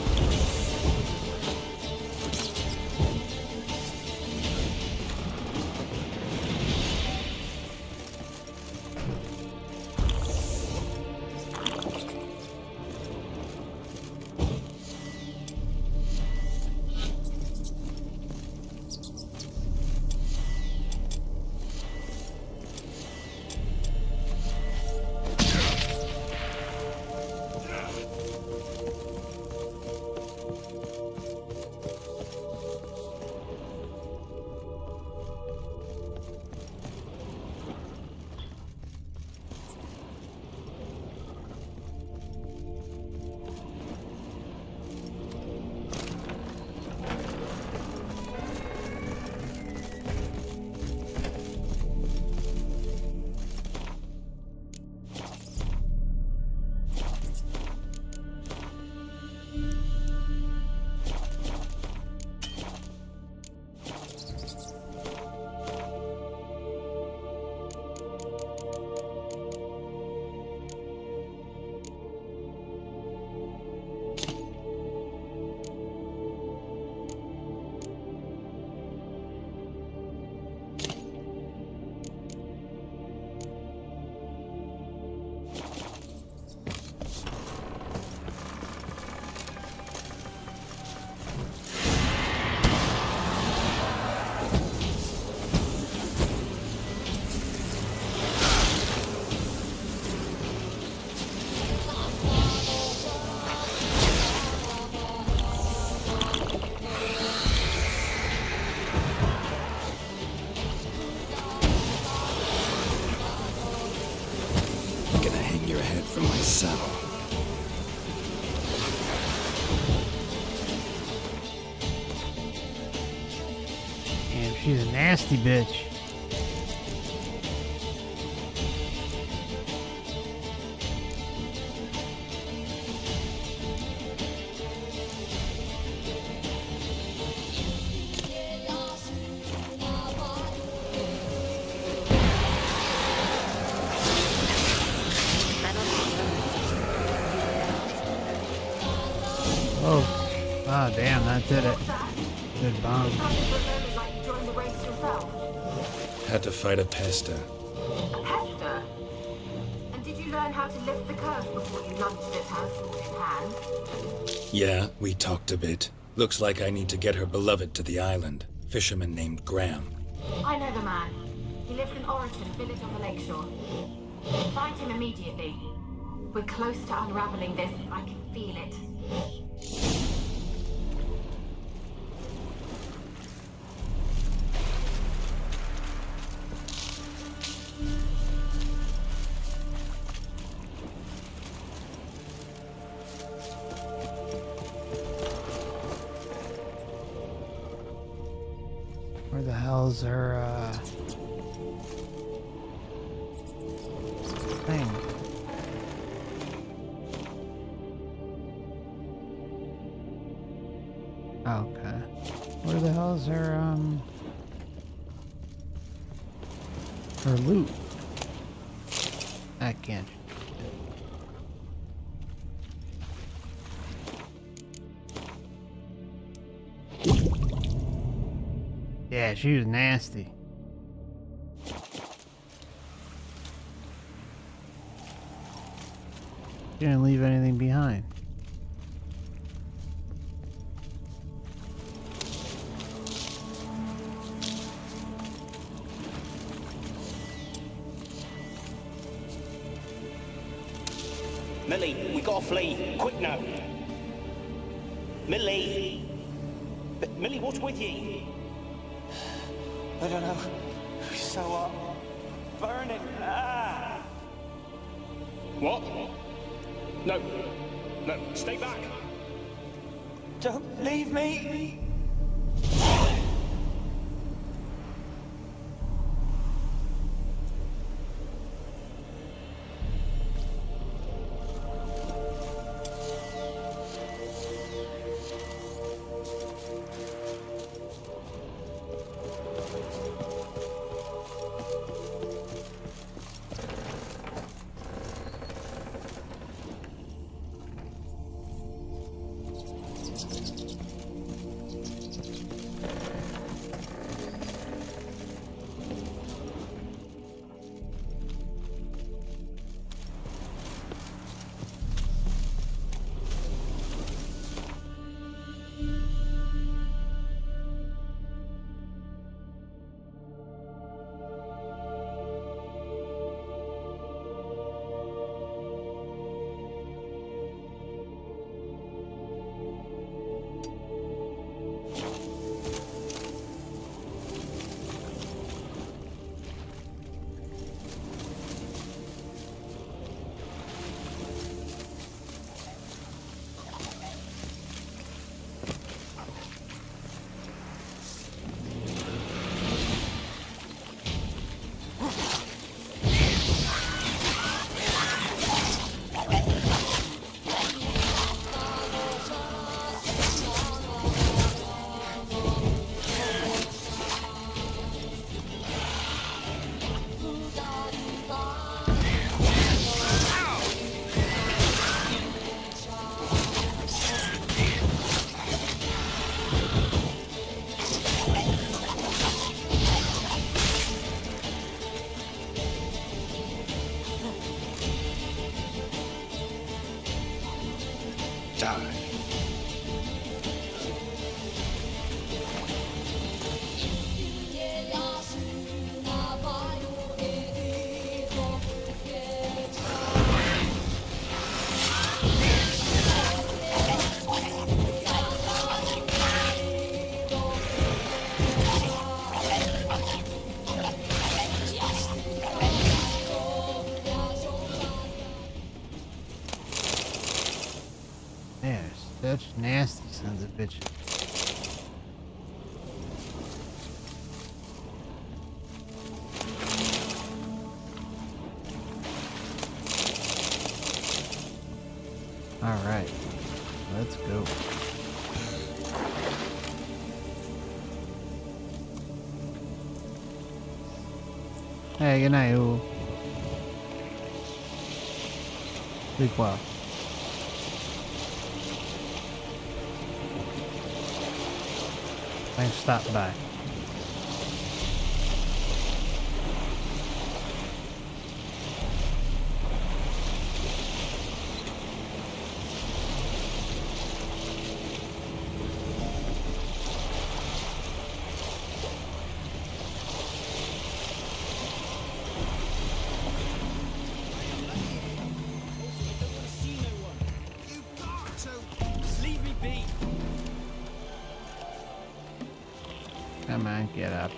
from my saddle. Damn, she's a nasty bitch. Oh, ah, damn, that did it. Good bomb. Had to fight a pester. A pester? And did you learn how to lift the curse before you lunged at her, sword in hand? Yeah, we talked a bit. Looks like I need to get her beloved to the island. Fisherman named Graham. I know the man. He lives in Oriton, village on the lakeshore. Find him immediately. We're close to unraveling this. I can feel it. Where the hell's her, thing? Okay. Where the hell's her, her loot? I can't. Yeah, she was nasty. She didn't leave anything behind. Millie, we gotta flee. Quick now. Millie! Millie, what's with you? I don't know. So hot. Burning. Ah! What? No. No, stay back. Don't leave me. Such nasty sons of bitches. Alright, let's go. Hey, good night, Ooh. Sleep well. Thanks for stopping by. Come on, get up.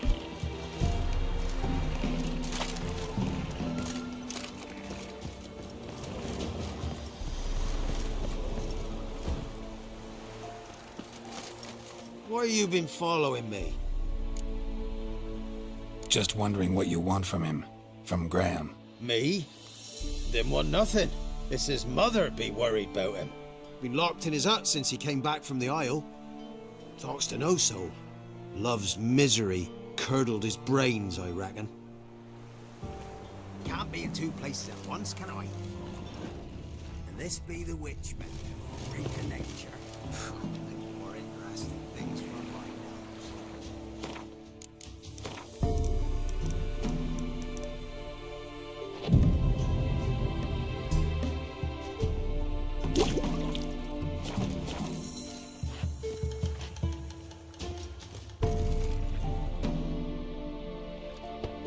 Why you been following me? Just wondering what you want from him. From Graham. Me? Didn't want nothing. It's his mother be worried about him. Been locked in his hut since he came back from the Isle. Talks to no soul. Love's misery curdled his brains, I reckon. Can't be in two places at once, can I? And this be the witch method, freak of nature. More interesting things from my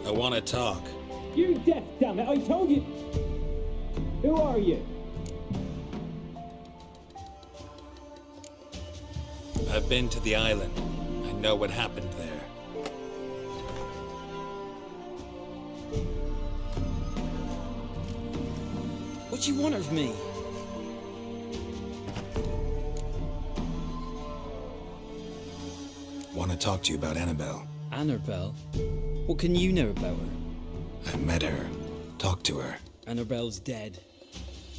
I want to talk. You're deaf, damn it! I told you. Who are you? I've been to the island. I know what happened there. What you want of me? Want to talk to you about Annabelle. Annabelle? What can you know about her? I met her. Talked to her. Annabelle's dead.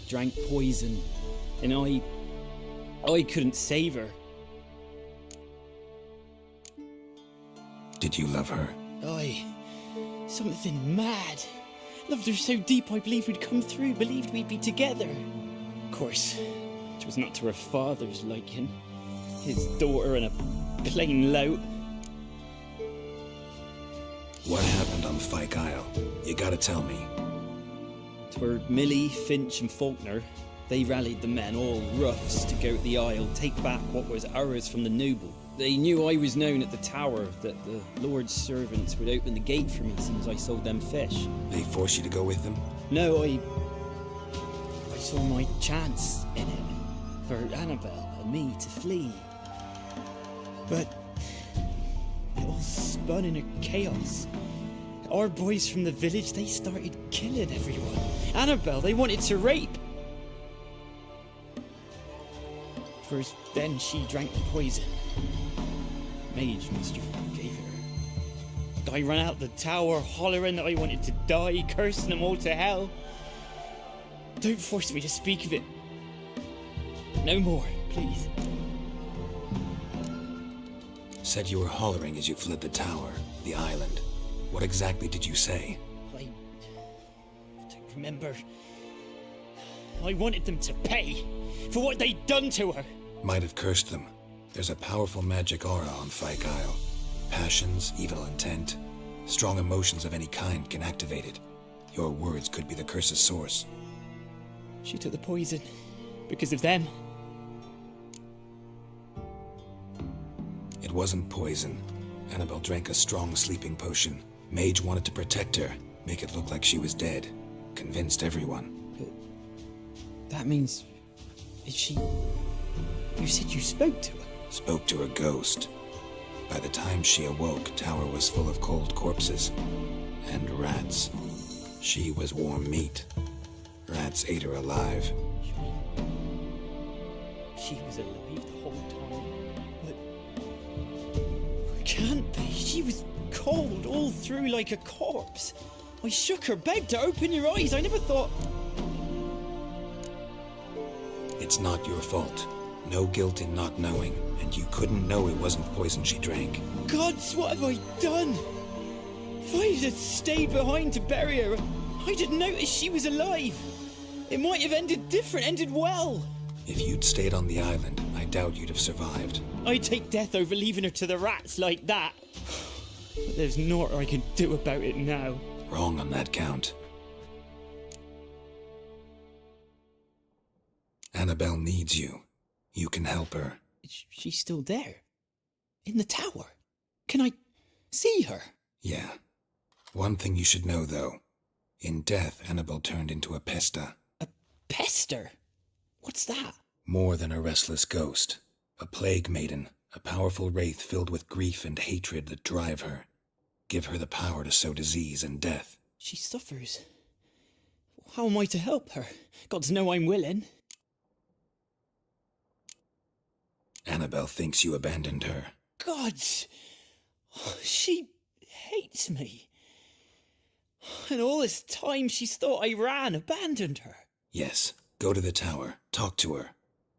Drank poison. And I couldn't save her. Did you love her? Something mad. Loved her so deep I believed we'd come through, believed we'd be together. Of course, it was not to her father's liking. His daughter and a plain lout. What happened on Fyke Isle? You gotta tell me. Twere Millie, Finch and Faulkner. They rallied the men, all roughs, to go to the Isle, take back what was ours from the noble. They knew I was known at the tower, that the Lord's servants would open the gate for me as soon as I sold them fish. They forced you to go with them? No, I saw my chance in it, for Annabelle and me to flee. But it all spun in a chaos. Our boys from the village, they started killing everyone. Annabelle, they wanted to rape. First, then she drank the poison. Mage must have gave her. I ran out the tower, hollering that I wanted to die, cursing them all to hell. Don't force me to speak of it. No more, please. Said you were hollering as you fled the tower, the island. What exactly did you say? I don't remember. I wanted them to pay for what they'd done to her. Might have cursed them. There's a powerful magic aura on Fyke Isle. Passions, evil intent, strong emotions of any kind can activate it. Your words could be the curse's source. She took the poison because of them. It wasn't poison. Annabelle drank a strong sleeping potion. Mage wanted to protect her, make it look like she was dead. Convinced everyone. That means... is she... You said you spoke to her? Spoke to her ghost. By the time she awoke, tower was full of cold corpses. And rats. She was warm meat. Rats ate her alive. she was alive the whole time, but... It can't be. She was cold all through like a corpse. I shook her, begged her, open your eyes. I never thought... It's not your fault. No guilt in not knowing, and you couldn't know it wasn't poison she drank. Gods, what have I done? If I had stayed behind to bury her, I didn't notice she was alive. It might have ended different, ended well. If you'd stayed on the island, I doubt you'd have survived. I'd take death over leaving her to the rats like that. But there's naught I can do about it now. Wrong on that count. Annabelle needs you. You can help her. She's still there. In the tower. Can I see her? Yeah. One thing you should know, though. In death, Annabelle turned into a pesta. A pester? What's that? More than a restless ghost. A plague maiden. A powerful wraith filled with grief and hatred that drive her. Give her the power to sow disease and death. She suffers. How am I to help her? Gods know I'm willing. Annabelle thinks you abandoned her. Gods! She hates me. And all this time she's thought I ran, abandoned her. Yes, go to the tower, talk to her.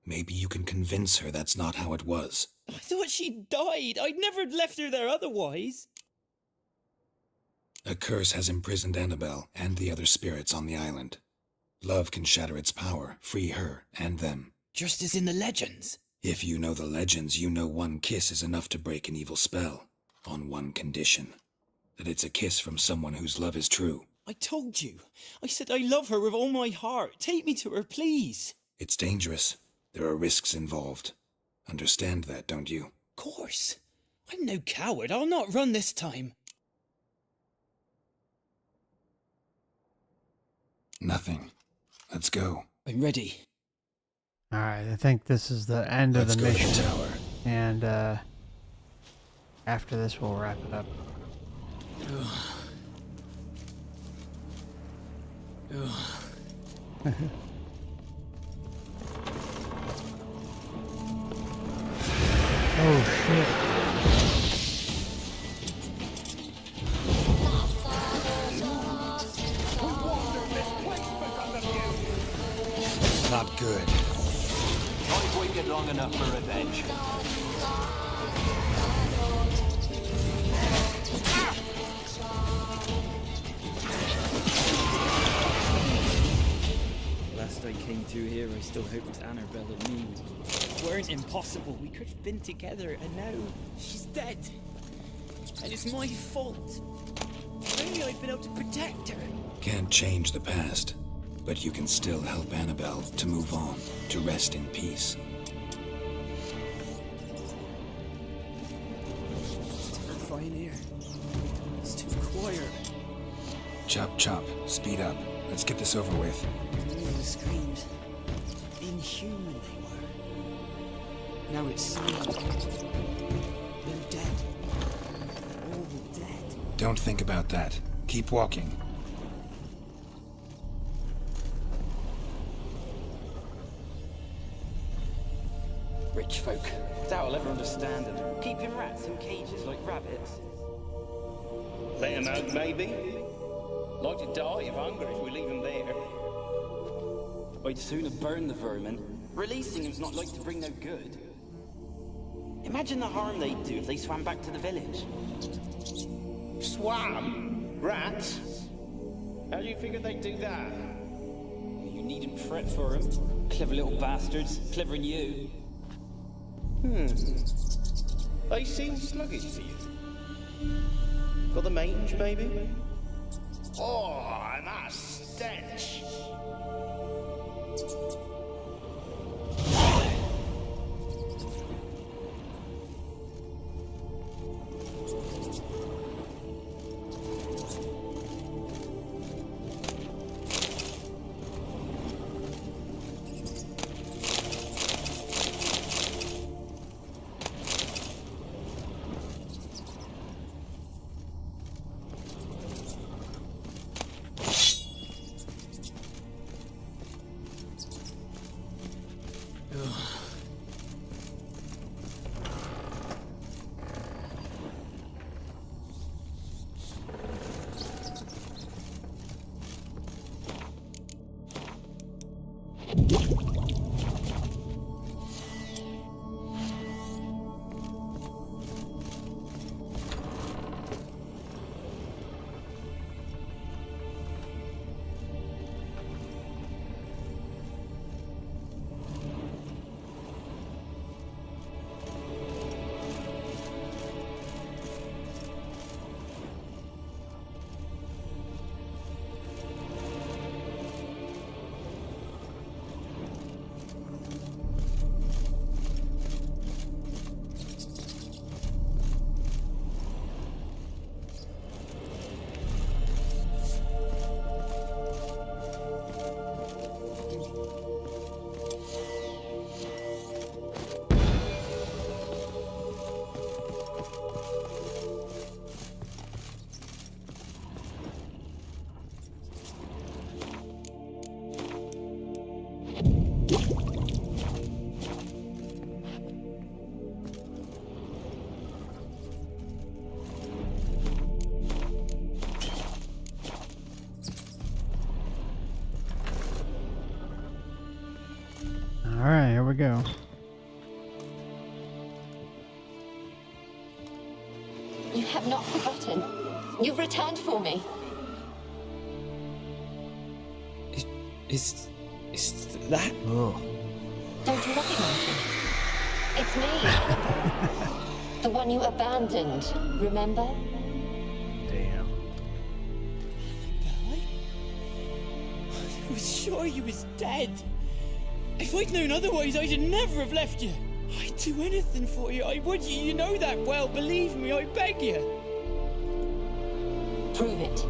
Maybe you can convince her that's not how it was. I thought she died. I'd never left her there otherwise. A curse has imprisoned Annabelle and the other spirits on the island. Love can shatter its power, free her and them. Just as in the legends. If you know the legends, you know one kiss is enough to break an evil spell. On one condition. That it's a kiss from someone whose love is true. I told you. I said I love her with all my heart. Take me to her, please. It's dangerous. There are risks involved. Understand that, don't you? Of course. I'm no coward. I'll not run this time. Nothing. Let's go. I'm ready. Alright, I think this is the end of the mission. Let's go to the tower. And, after this, we'll wrap it up. Oh, shit. Not good. I've waited long enough for revenge. Last I came through here, I still hoped Annabelle and me weren't impossible. We could have been together, and now she's dead. And it's my fault. If only I'd been able to protect her. Can't change the past, but you can still help Annabelle to move on, to rest in peace. It's terrifying here. It's too quiet. Chop, chop. Speed up. Let's get this over with. The screams. Inhuman they were. Now it's silent. They're dead. All dead. Don't think about that. Keep walking. Rich folk. Doubt I'll ever understand them. Keeping rats in cages like rabbits. Let them out, maybe. Like to die of hunger if we leave them there. I'd sooner burn the vermin. Releasing them's not like to bring no good. Imagine the harm they'd do if they swam back to the village. Swam? Rats? How do you figure they'd do that? You needn't fret for them. Clever little bastards. Clever than you. They seem sluggish to you. Got the mange, maybe? Oh, and that stench! Alright, here we go. You have not forgotten. You've returned for me. Is that? Oh. Don't you recognize me? It's me. The one you abandoned, remember? Damn. I was sure you was dead. If I'd known otherwise, I'd never have left you. I'd do anything for you. I would. You know that well. Believe me, I beg you. Prove it.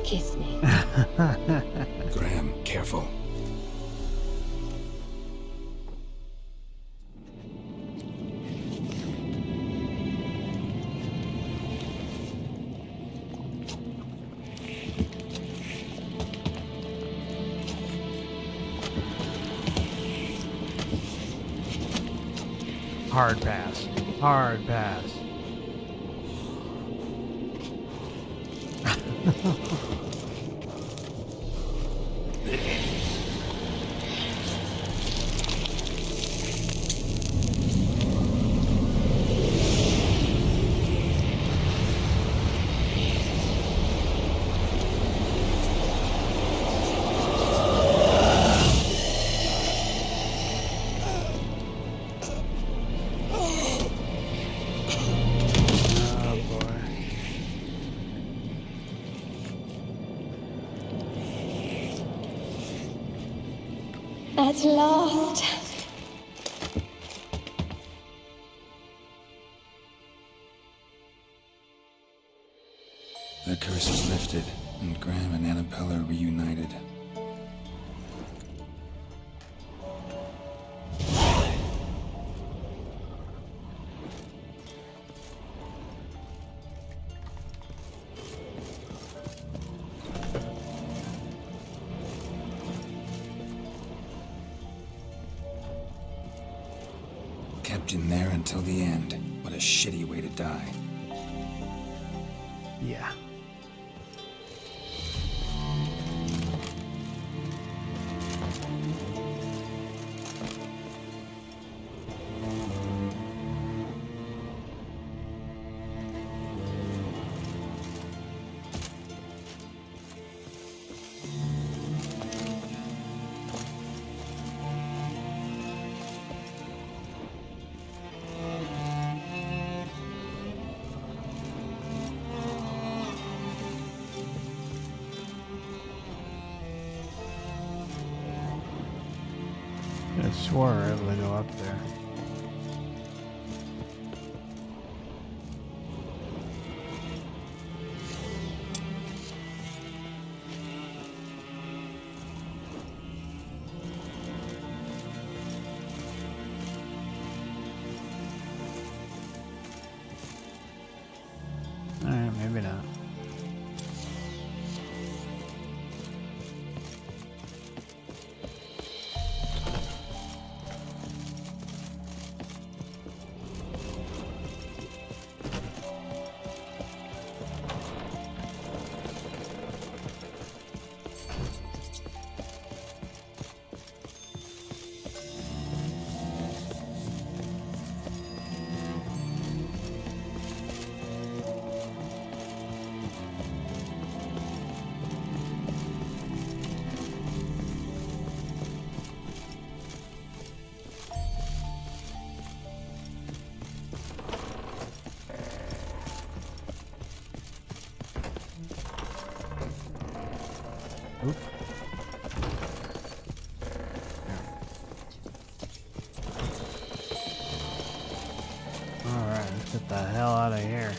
Kiss me. Graham, careful. Hard pass. Hard pass. At last. The curse is lifted, and Graham and Annabella are reunited. Kept in there until the end. What a shitty way to die. Yeah. I swore I was able to go up there. Alright, maybe not. Oop. Alright, let's get the hell out of here.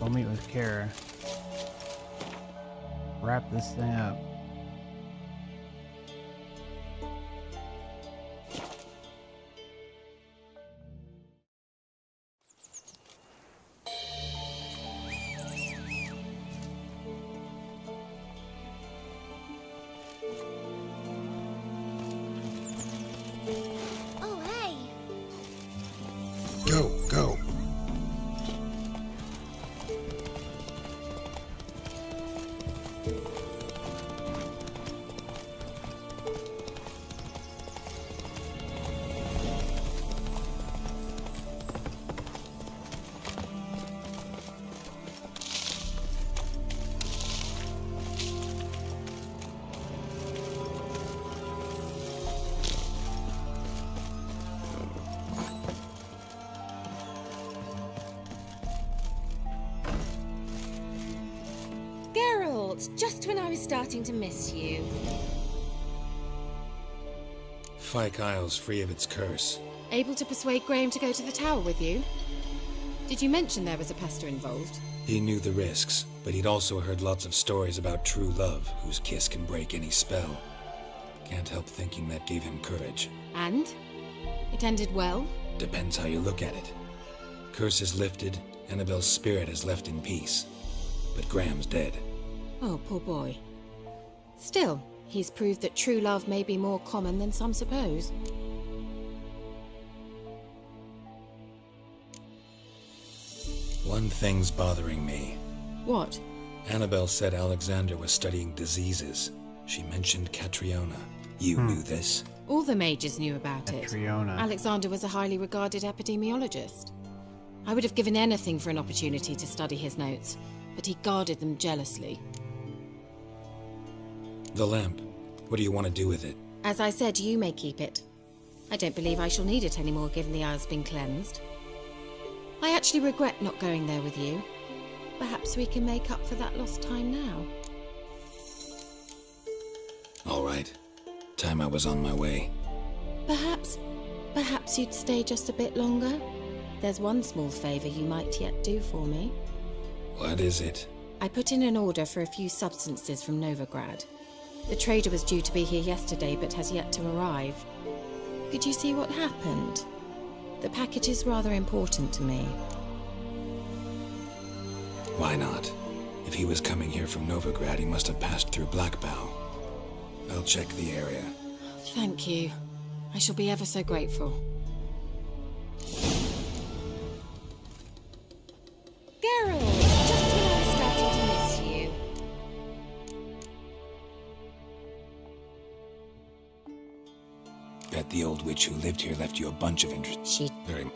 Go meet with Kara. Wrap this thing up. Oh, hey! Go, go. Geralt, just when I was starting to miss you. Fyke Isle's free of its curse. Able to persuade Graham to go to the tower with you? Did you mention there was a pester involved? He knew the risks, but he'd also heard lots of stories about true love, whose kiss can break any spell. Can't help thinking that gave him courage. And? It ended well? Depends how you look at it. Curse is lifted, Annabelle's spirit is left in peace. But Graham's dead. Oh, poor boy. Still, he's proved that true love may be more common than some suppose. One thing's bothering me. What? Annabelle said Alexander was studying diseases. She mentioned Catriona. You knew this? All the mages knew about it. Catriona. Alexander was a highly regarded epidemiologist. I would have given anything for an opportunity to study his notes, but he guarded them jealously. The lamp. What do you want to do with it? As I said, you may keep it. I don't believe I shall need it anymore, given the Isle's been cleansed. I actually regret not going there with you. Perhaps we can make up for that lost time now. All right. Time I was on my way. Perhaps you'd stay just a bit longer? There's one small favor you might yet do for me. What is it? I put in an order for a few substances from Novigrad. The trader was due to be here yesterday, but has yet to arrive. Could you see what happened? The package is rather important to me. Why not? If he was coming here from Novigrad, he must have passed through Blackbow. I'll check the area. Thank you. I shall be ever so grateful. Geralt, just when I was starting to miss you. Bet the old witch who lived here left you a bunch of interest. She... Very...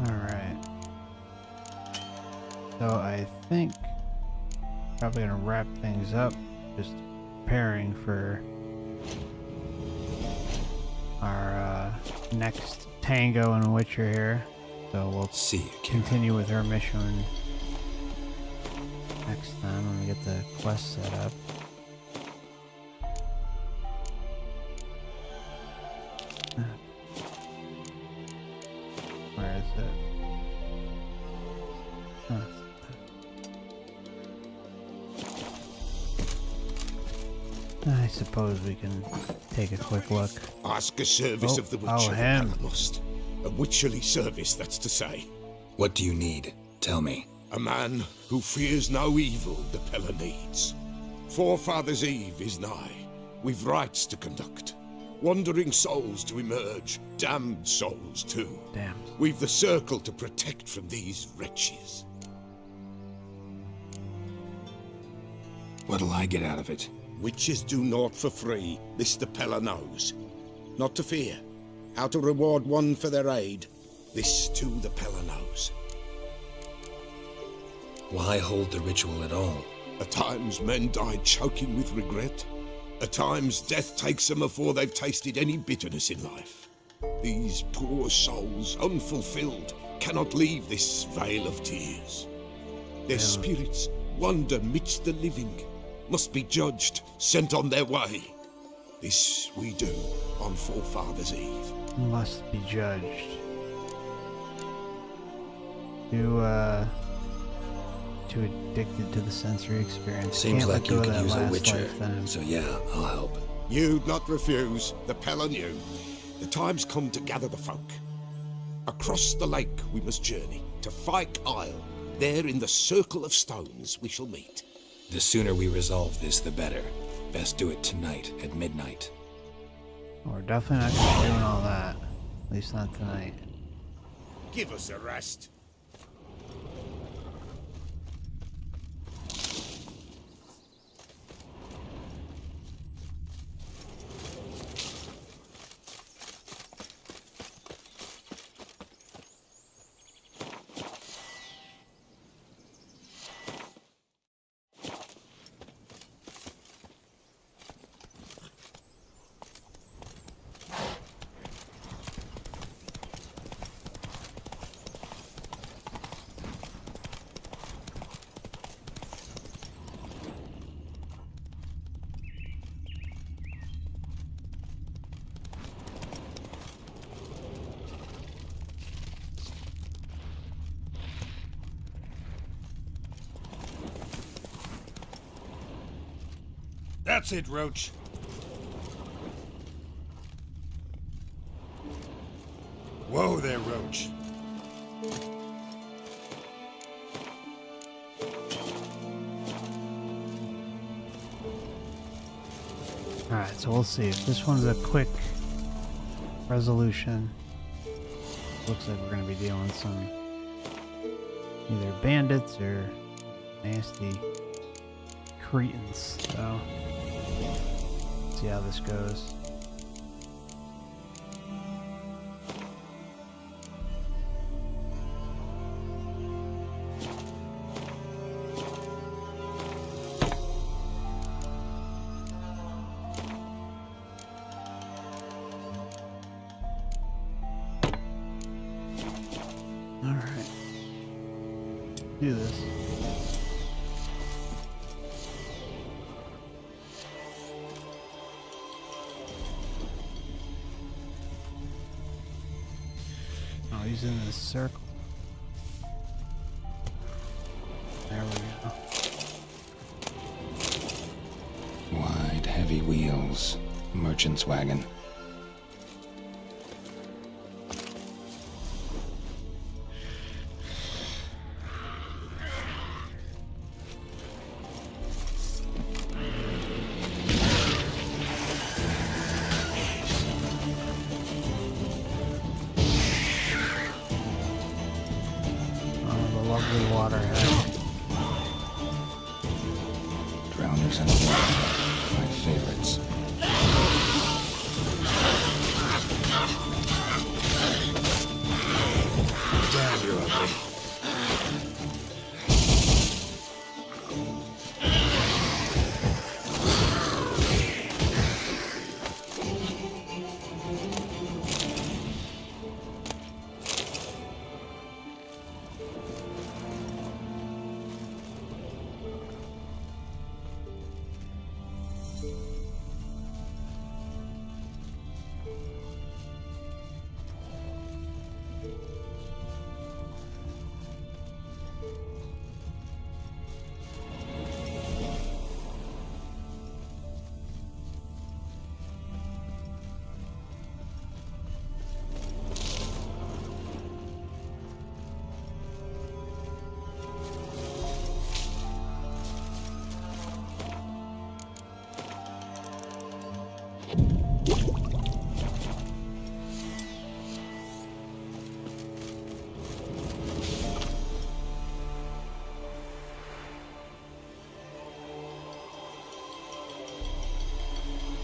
Alright. So I think probably gonna wrap things up, just preparing for our next Tango and Witcher here. So we'll see you, continue with our mission next time when we get the quest set up. Where is it? I suppose we can take a quick look. Ask a service of the Witcher. Oh, him. Must. A witcherly service, that's to say. What do you need? Tell me. A man who fears no evil the Pella needs. Forefathers' Eve is nigh. We've rites to conduct. Wandering souls to emerge. Damned souls too. Damn. We've the circle to protect from these wretches. What'll I get out of it? Witches do naught for free, this the Pella knows. Not to fear. How to reward one for their aid, this too the Pella knows. Why hold the ritual at all? At times men die choking with regret. At times death takes them before they've tasted any bitterness in life. These poor souls, unfulfilled, cannot leave this vale of tears. Their spirits wander midst the living, must be judged, sent on their way. This we do on Forefathers' Eve. Must be judged. Too addicted to the sensory experience. Seems Can't like let you go of could that use a last witcher. lifetime. So yeah, I'll help. You'd not refuse, the Pella knew. The time's come to gather the folk. Across the lake we must journey, to Fyke Isle. There in the circle of stones we shall meet. The sooner we resolve this, the better. Best do it tonight, at midnight. We're definitely not going to be doing all that. At least not tonight. Give us a rest. That's it, Roach. Whoa there, Roach. Alright, so we'll see. If this one's a quick resolution, looks like we're going to be dealing with some either bandits or nasty cretins. So, let's see how this goes. Alright. Do this. Oh, he's in this circle. There we go. Wide, heavy wheels. Merchant's wagon. water head. Drowners and water, my favorites. Damn, you're ugly.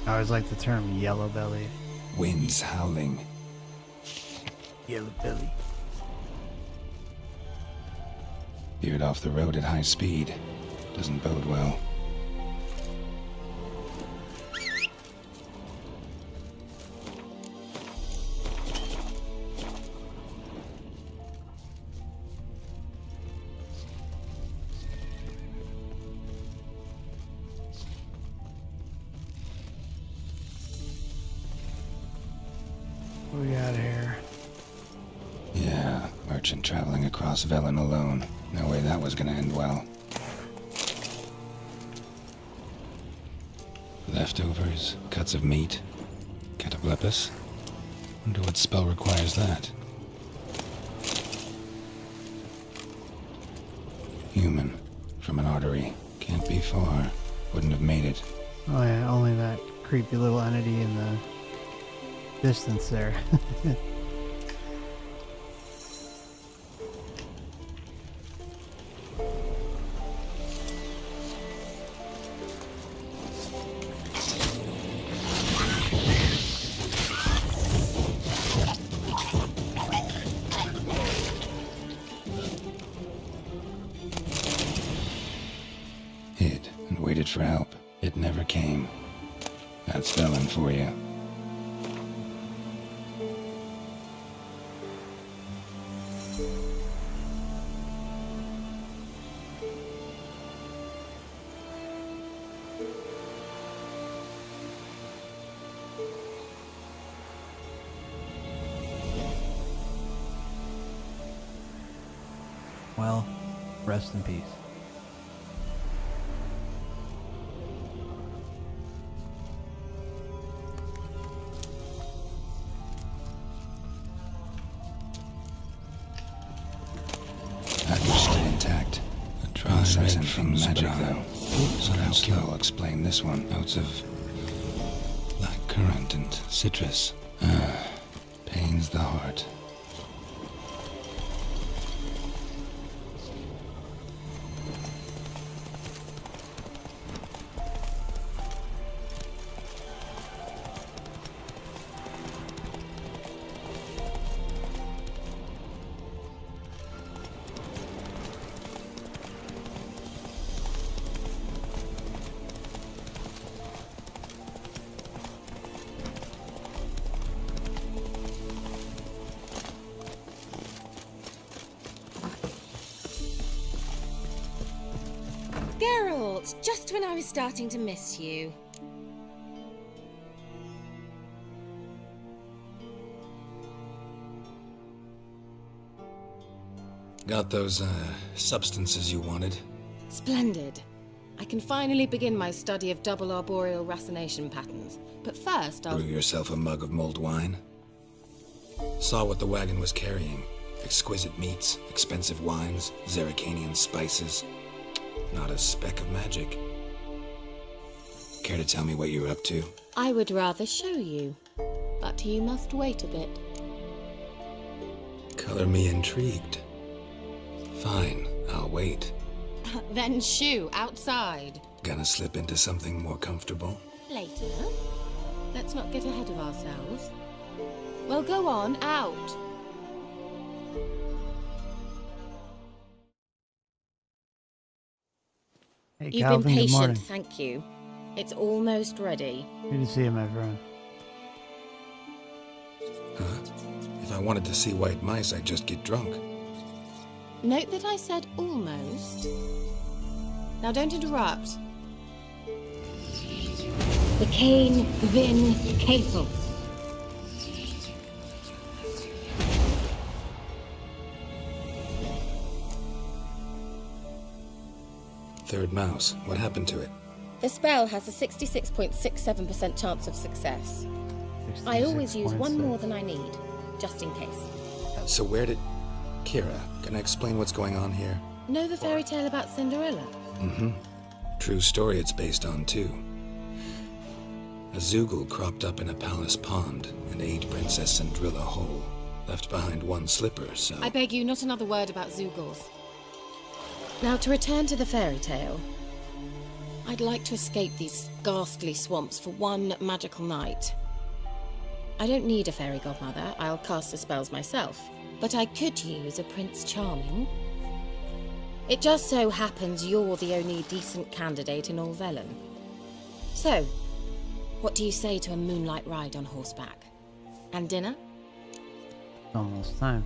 I always like the term yellow belly. Winds howling. Yellow belly. Veered off the road at high speed. Doesn't bode well. What we got here? Yeah, merchant traveling across Velen alone. No way that was gonna end well. Leftovers, cuts of meat, cataplepis. Wonder what spell requires that. Human, from an artery. Can't be far. Wouldn't have made it. Oh yeah, only that creepy little entity in the distance there. Hid and waited for help. It never came. That's Velen for you. Well, rest in peace. Package still intact. A dry something magic though. So I'll explain this one. Notes of black currant and citrus. Pains the heart. Geralt, just when I was starting to miss you. Got those, substances you wanted? Splendid. I can finally begin my study of double arboreal racination patterns. But first, I'll... Brew yourself a mug of mulled wine? Saw what the wagon was carrying. Exquisite meats, expensive wines, Zerrikanian spices. Not a speck of magic. Care to tell me what you're up to? I would rather show you, but you must wait a bit. Color me intrigued. Fine, I'll wait. Then shoo, outside. Gonna slip into something more comfortable? Later. Let's not get ahead of ourselves. Well, go on, out. Hey, You've Calvin, been good morning. patient, thank you. It's almost ready. Good to see you, my friend. Huh? If I wanted to see white mice, I'd just get drunk. Note that I said almost. Now don't interrupt. The Cain Vin Cathel. Third mouse. What happened to it? The spell has a 66.67% chance of success. I always use one more than I need, just in case. So where did... Kira, can I explain what's going on here? Know the fairy tale about Cinderella? Mm-hmm. True story it's based on, too. A Zoogle cropped up in a palace pond and ate Princess Cinderella whole. Left behind one slipper, so... I beg you, not another word about Zoogles. Now, to return to the fairy tale, I'd like to escape these ghastly swamps for one magical night. I don't need a fairy godmother, I'll cast the spells myself, but I could use a Prince Charming. It just so happens you're the only decent candidate in all Velen. So, what do you say to a moonlight ride on horseback? And dinner? Almost time.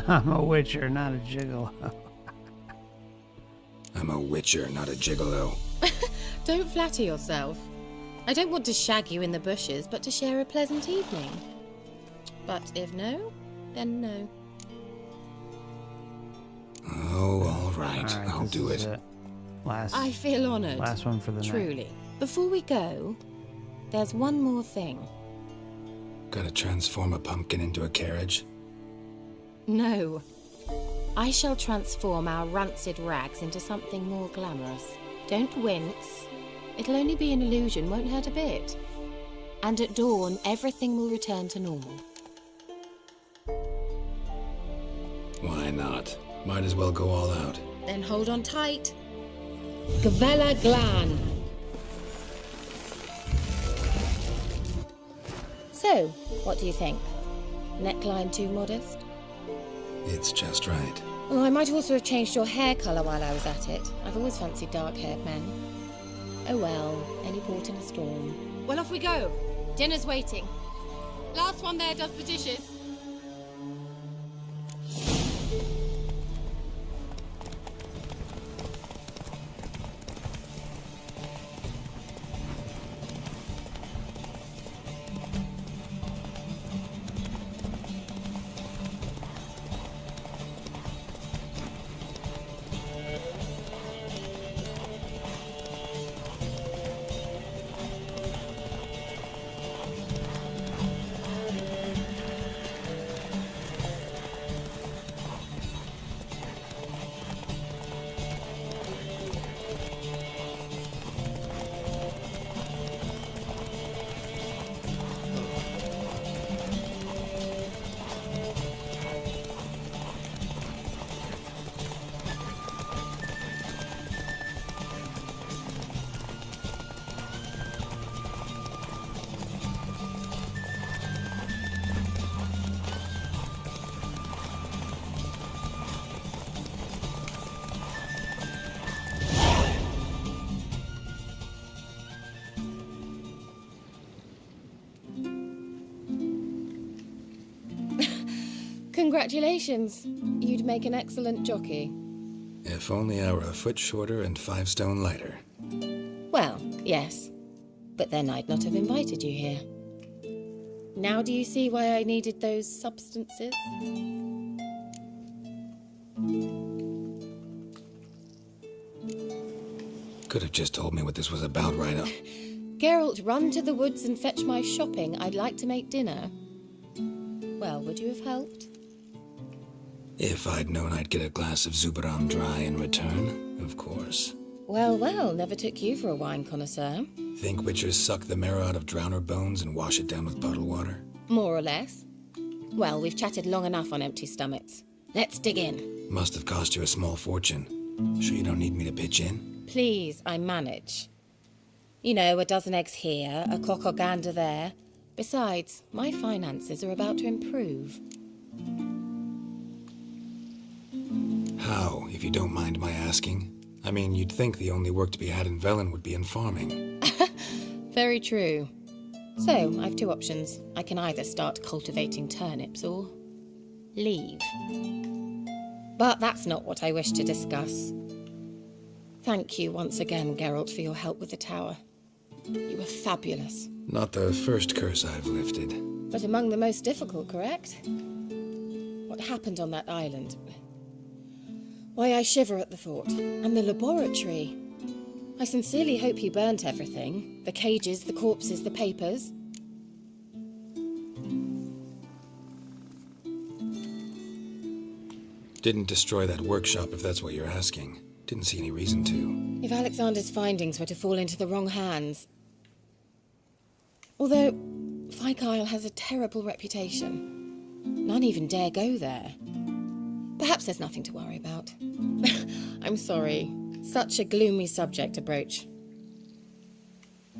I'm a witcher, not a gigolo. I'm a witcher, not a gigolo. Don't flatter yourself. I don't want to shag you in the bushes, but to share a pleasant evening. But if no, then no. Oh, all right. I'll do it. Last. I feel honoured. Last one for the night. Truly. Before we go, there's one more thing. Gotta transform a pumpkin into a carriage? No. I shall transform our rancid rags into something more glamorous. Don't wince. It'll only be an illusion, won't hurt a bit. And at dawn, everything will return to normal. Why not? Might as well go all out. Then hold on tight. Gavella Glan. So, what do you think? Neckline too modest? It's just right. Oh, I might also have changed your hair colour while I was at it. I've always fancied dark-haired men. Oh well, any port in a storm. Well, off we go. Dinner's waiting. Last one there does the dishes. Congratulations. You'd make an excellent jockey. If only I were a foot shorter and 5 stone lighter. Well, yes. But then I'd not have invited you here. Now do you see why I needed those substances? Could have just told me what this was about right up. Geralt, run to the woods and fetch my shopping. I'd like to make dinner. Well, would you have helped? If I'd known I'd get a glass of Zubaram dry in return, of course. Well, well, never took you for a wine connoisseur. Think witchers suck the marrow out of drowner bones and wash it down with bottled water? More or less. Well, we've chatted long enough on empty stomachs. Let's dig in. Must have cost you a small fortune. Sure you don't need me to pitch in? Please, I manage. You know, a dozen eggs here, a cock or gander there. Besides, my finances are about to improve. How, if you don't mind my asking? I mean, you'd think the only work to be had in Velen would be in farming. Very true. So, I've two options. I can either start cultivating turnips or leave. But that's not what I wish to discuss. Thank you once again, Geralt, for your help with the tower. You were fabulous. Not the first curse I've lifted. But among the most difficult, correct? What happened on that island? Why, I shiver at the thought. And the laboratory. I sincerely hope you burnt everything. The cages, the corpses, the papers. Didn't destroy that workshop, if that's what you're asking. Didn't see any reason to. If Alexander's findings were to fall into the wrong hands... Although, Isle has a terrible reputation. None even dare go there. Perhaps there's nothing to worry about. I'm sorry. Such a gloomy subject to broach.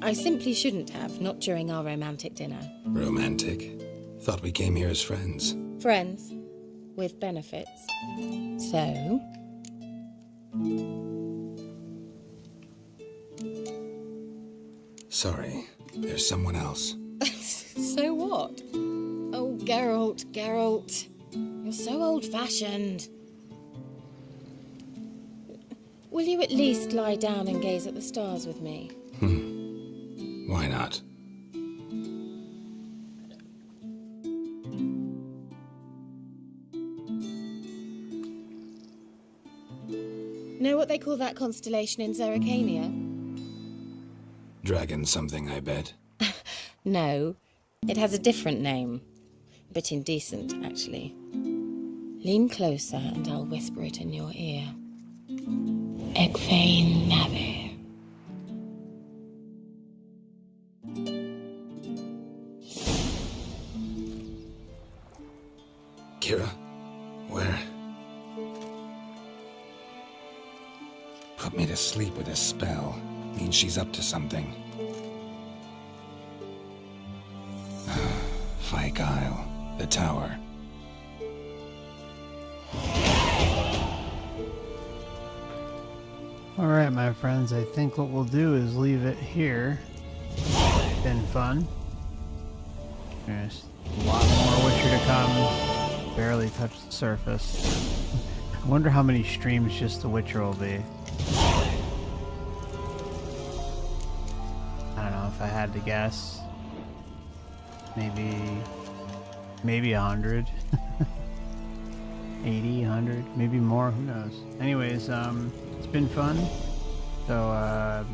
I simply shouldn't have, not during our romantic dinner. Romantic? Thought we came here as friends. Friends. With benefits. So... Sorry, there's someone else. So what? Oh, Geralt, Geralt. You're so old-fashioned. Will you at least lie down and gaze at the stars with me? Why not? Know what they call that constellation in Zerrikania? Dragon something, I bet. No, it has a different name. A bit indecent, actually. Lean closer and I'll whisper it in your ear. Egfain Nave. Kira? Where? Put me to sleep with a spell. Means she's up to something. Isle, the tower. Alright, my friends, I think what we'll do is leave it here. It's been fun. There's a lot more Witcher to come. Barely touched the surface. I wonder how many streams just the Witcher will be. I don't know if I had to guess. Maybe 100. 80, 100, maybe more, who knows. Anyways, it's been fun. So,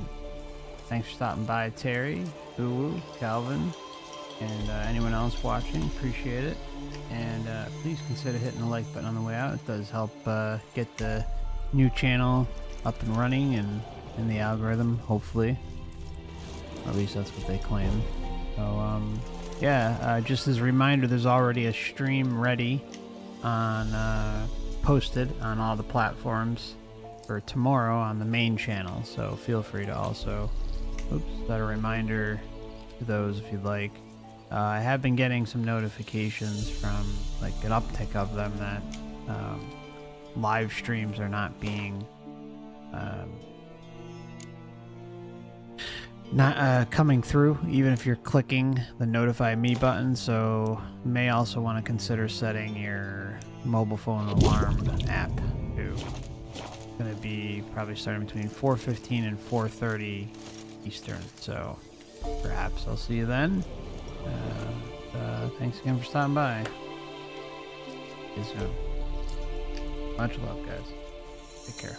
thanks for stopping by, Terry, Uwu, Calvin, and anyone else watching. Appreciate it. And please consider hitting the like button on the way out. It does help get the new channel up and running and in the algorithm, hopefully. Or at least that's what they claim. So, yeah, just as a reminder, there's already a stream ready on posted on all the platforms for tomorrow on the main channel, so feel free to also set a reminder to those if you'd like. I have been getting some notifications from like an uptick of them that live streams are not being coming through even if you're clicking the notify me button, so you may also want to consider setting your mobile phone alarm app too. It's going to be probably starting between 4:15 and 4:30 Eastern, so perhaps I'll see you then. Thanks again for stopping by. See you soon. Much love, guys. Take care.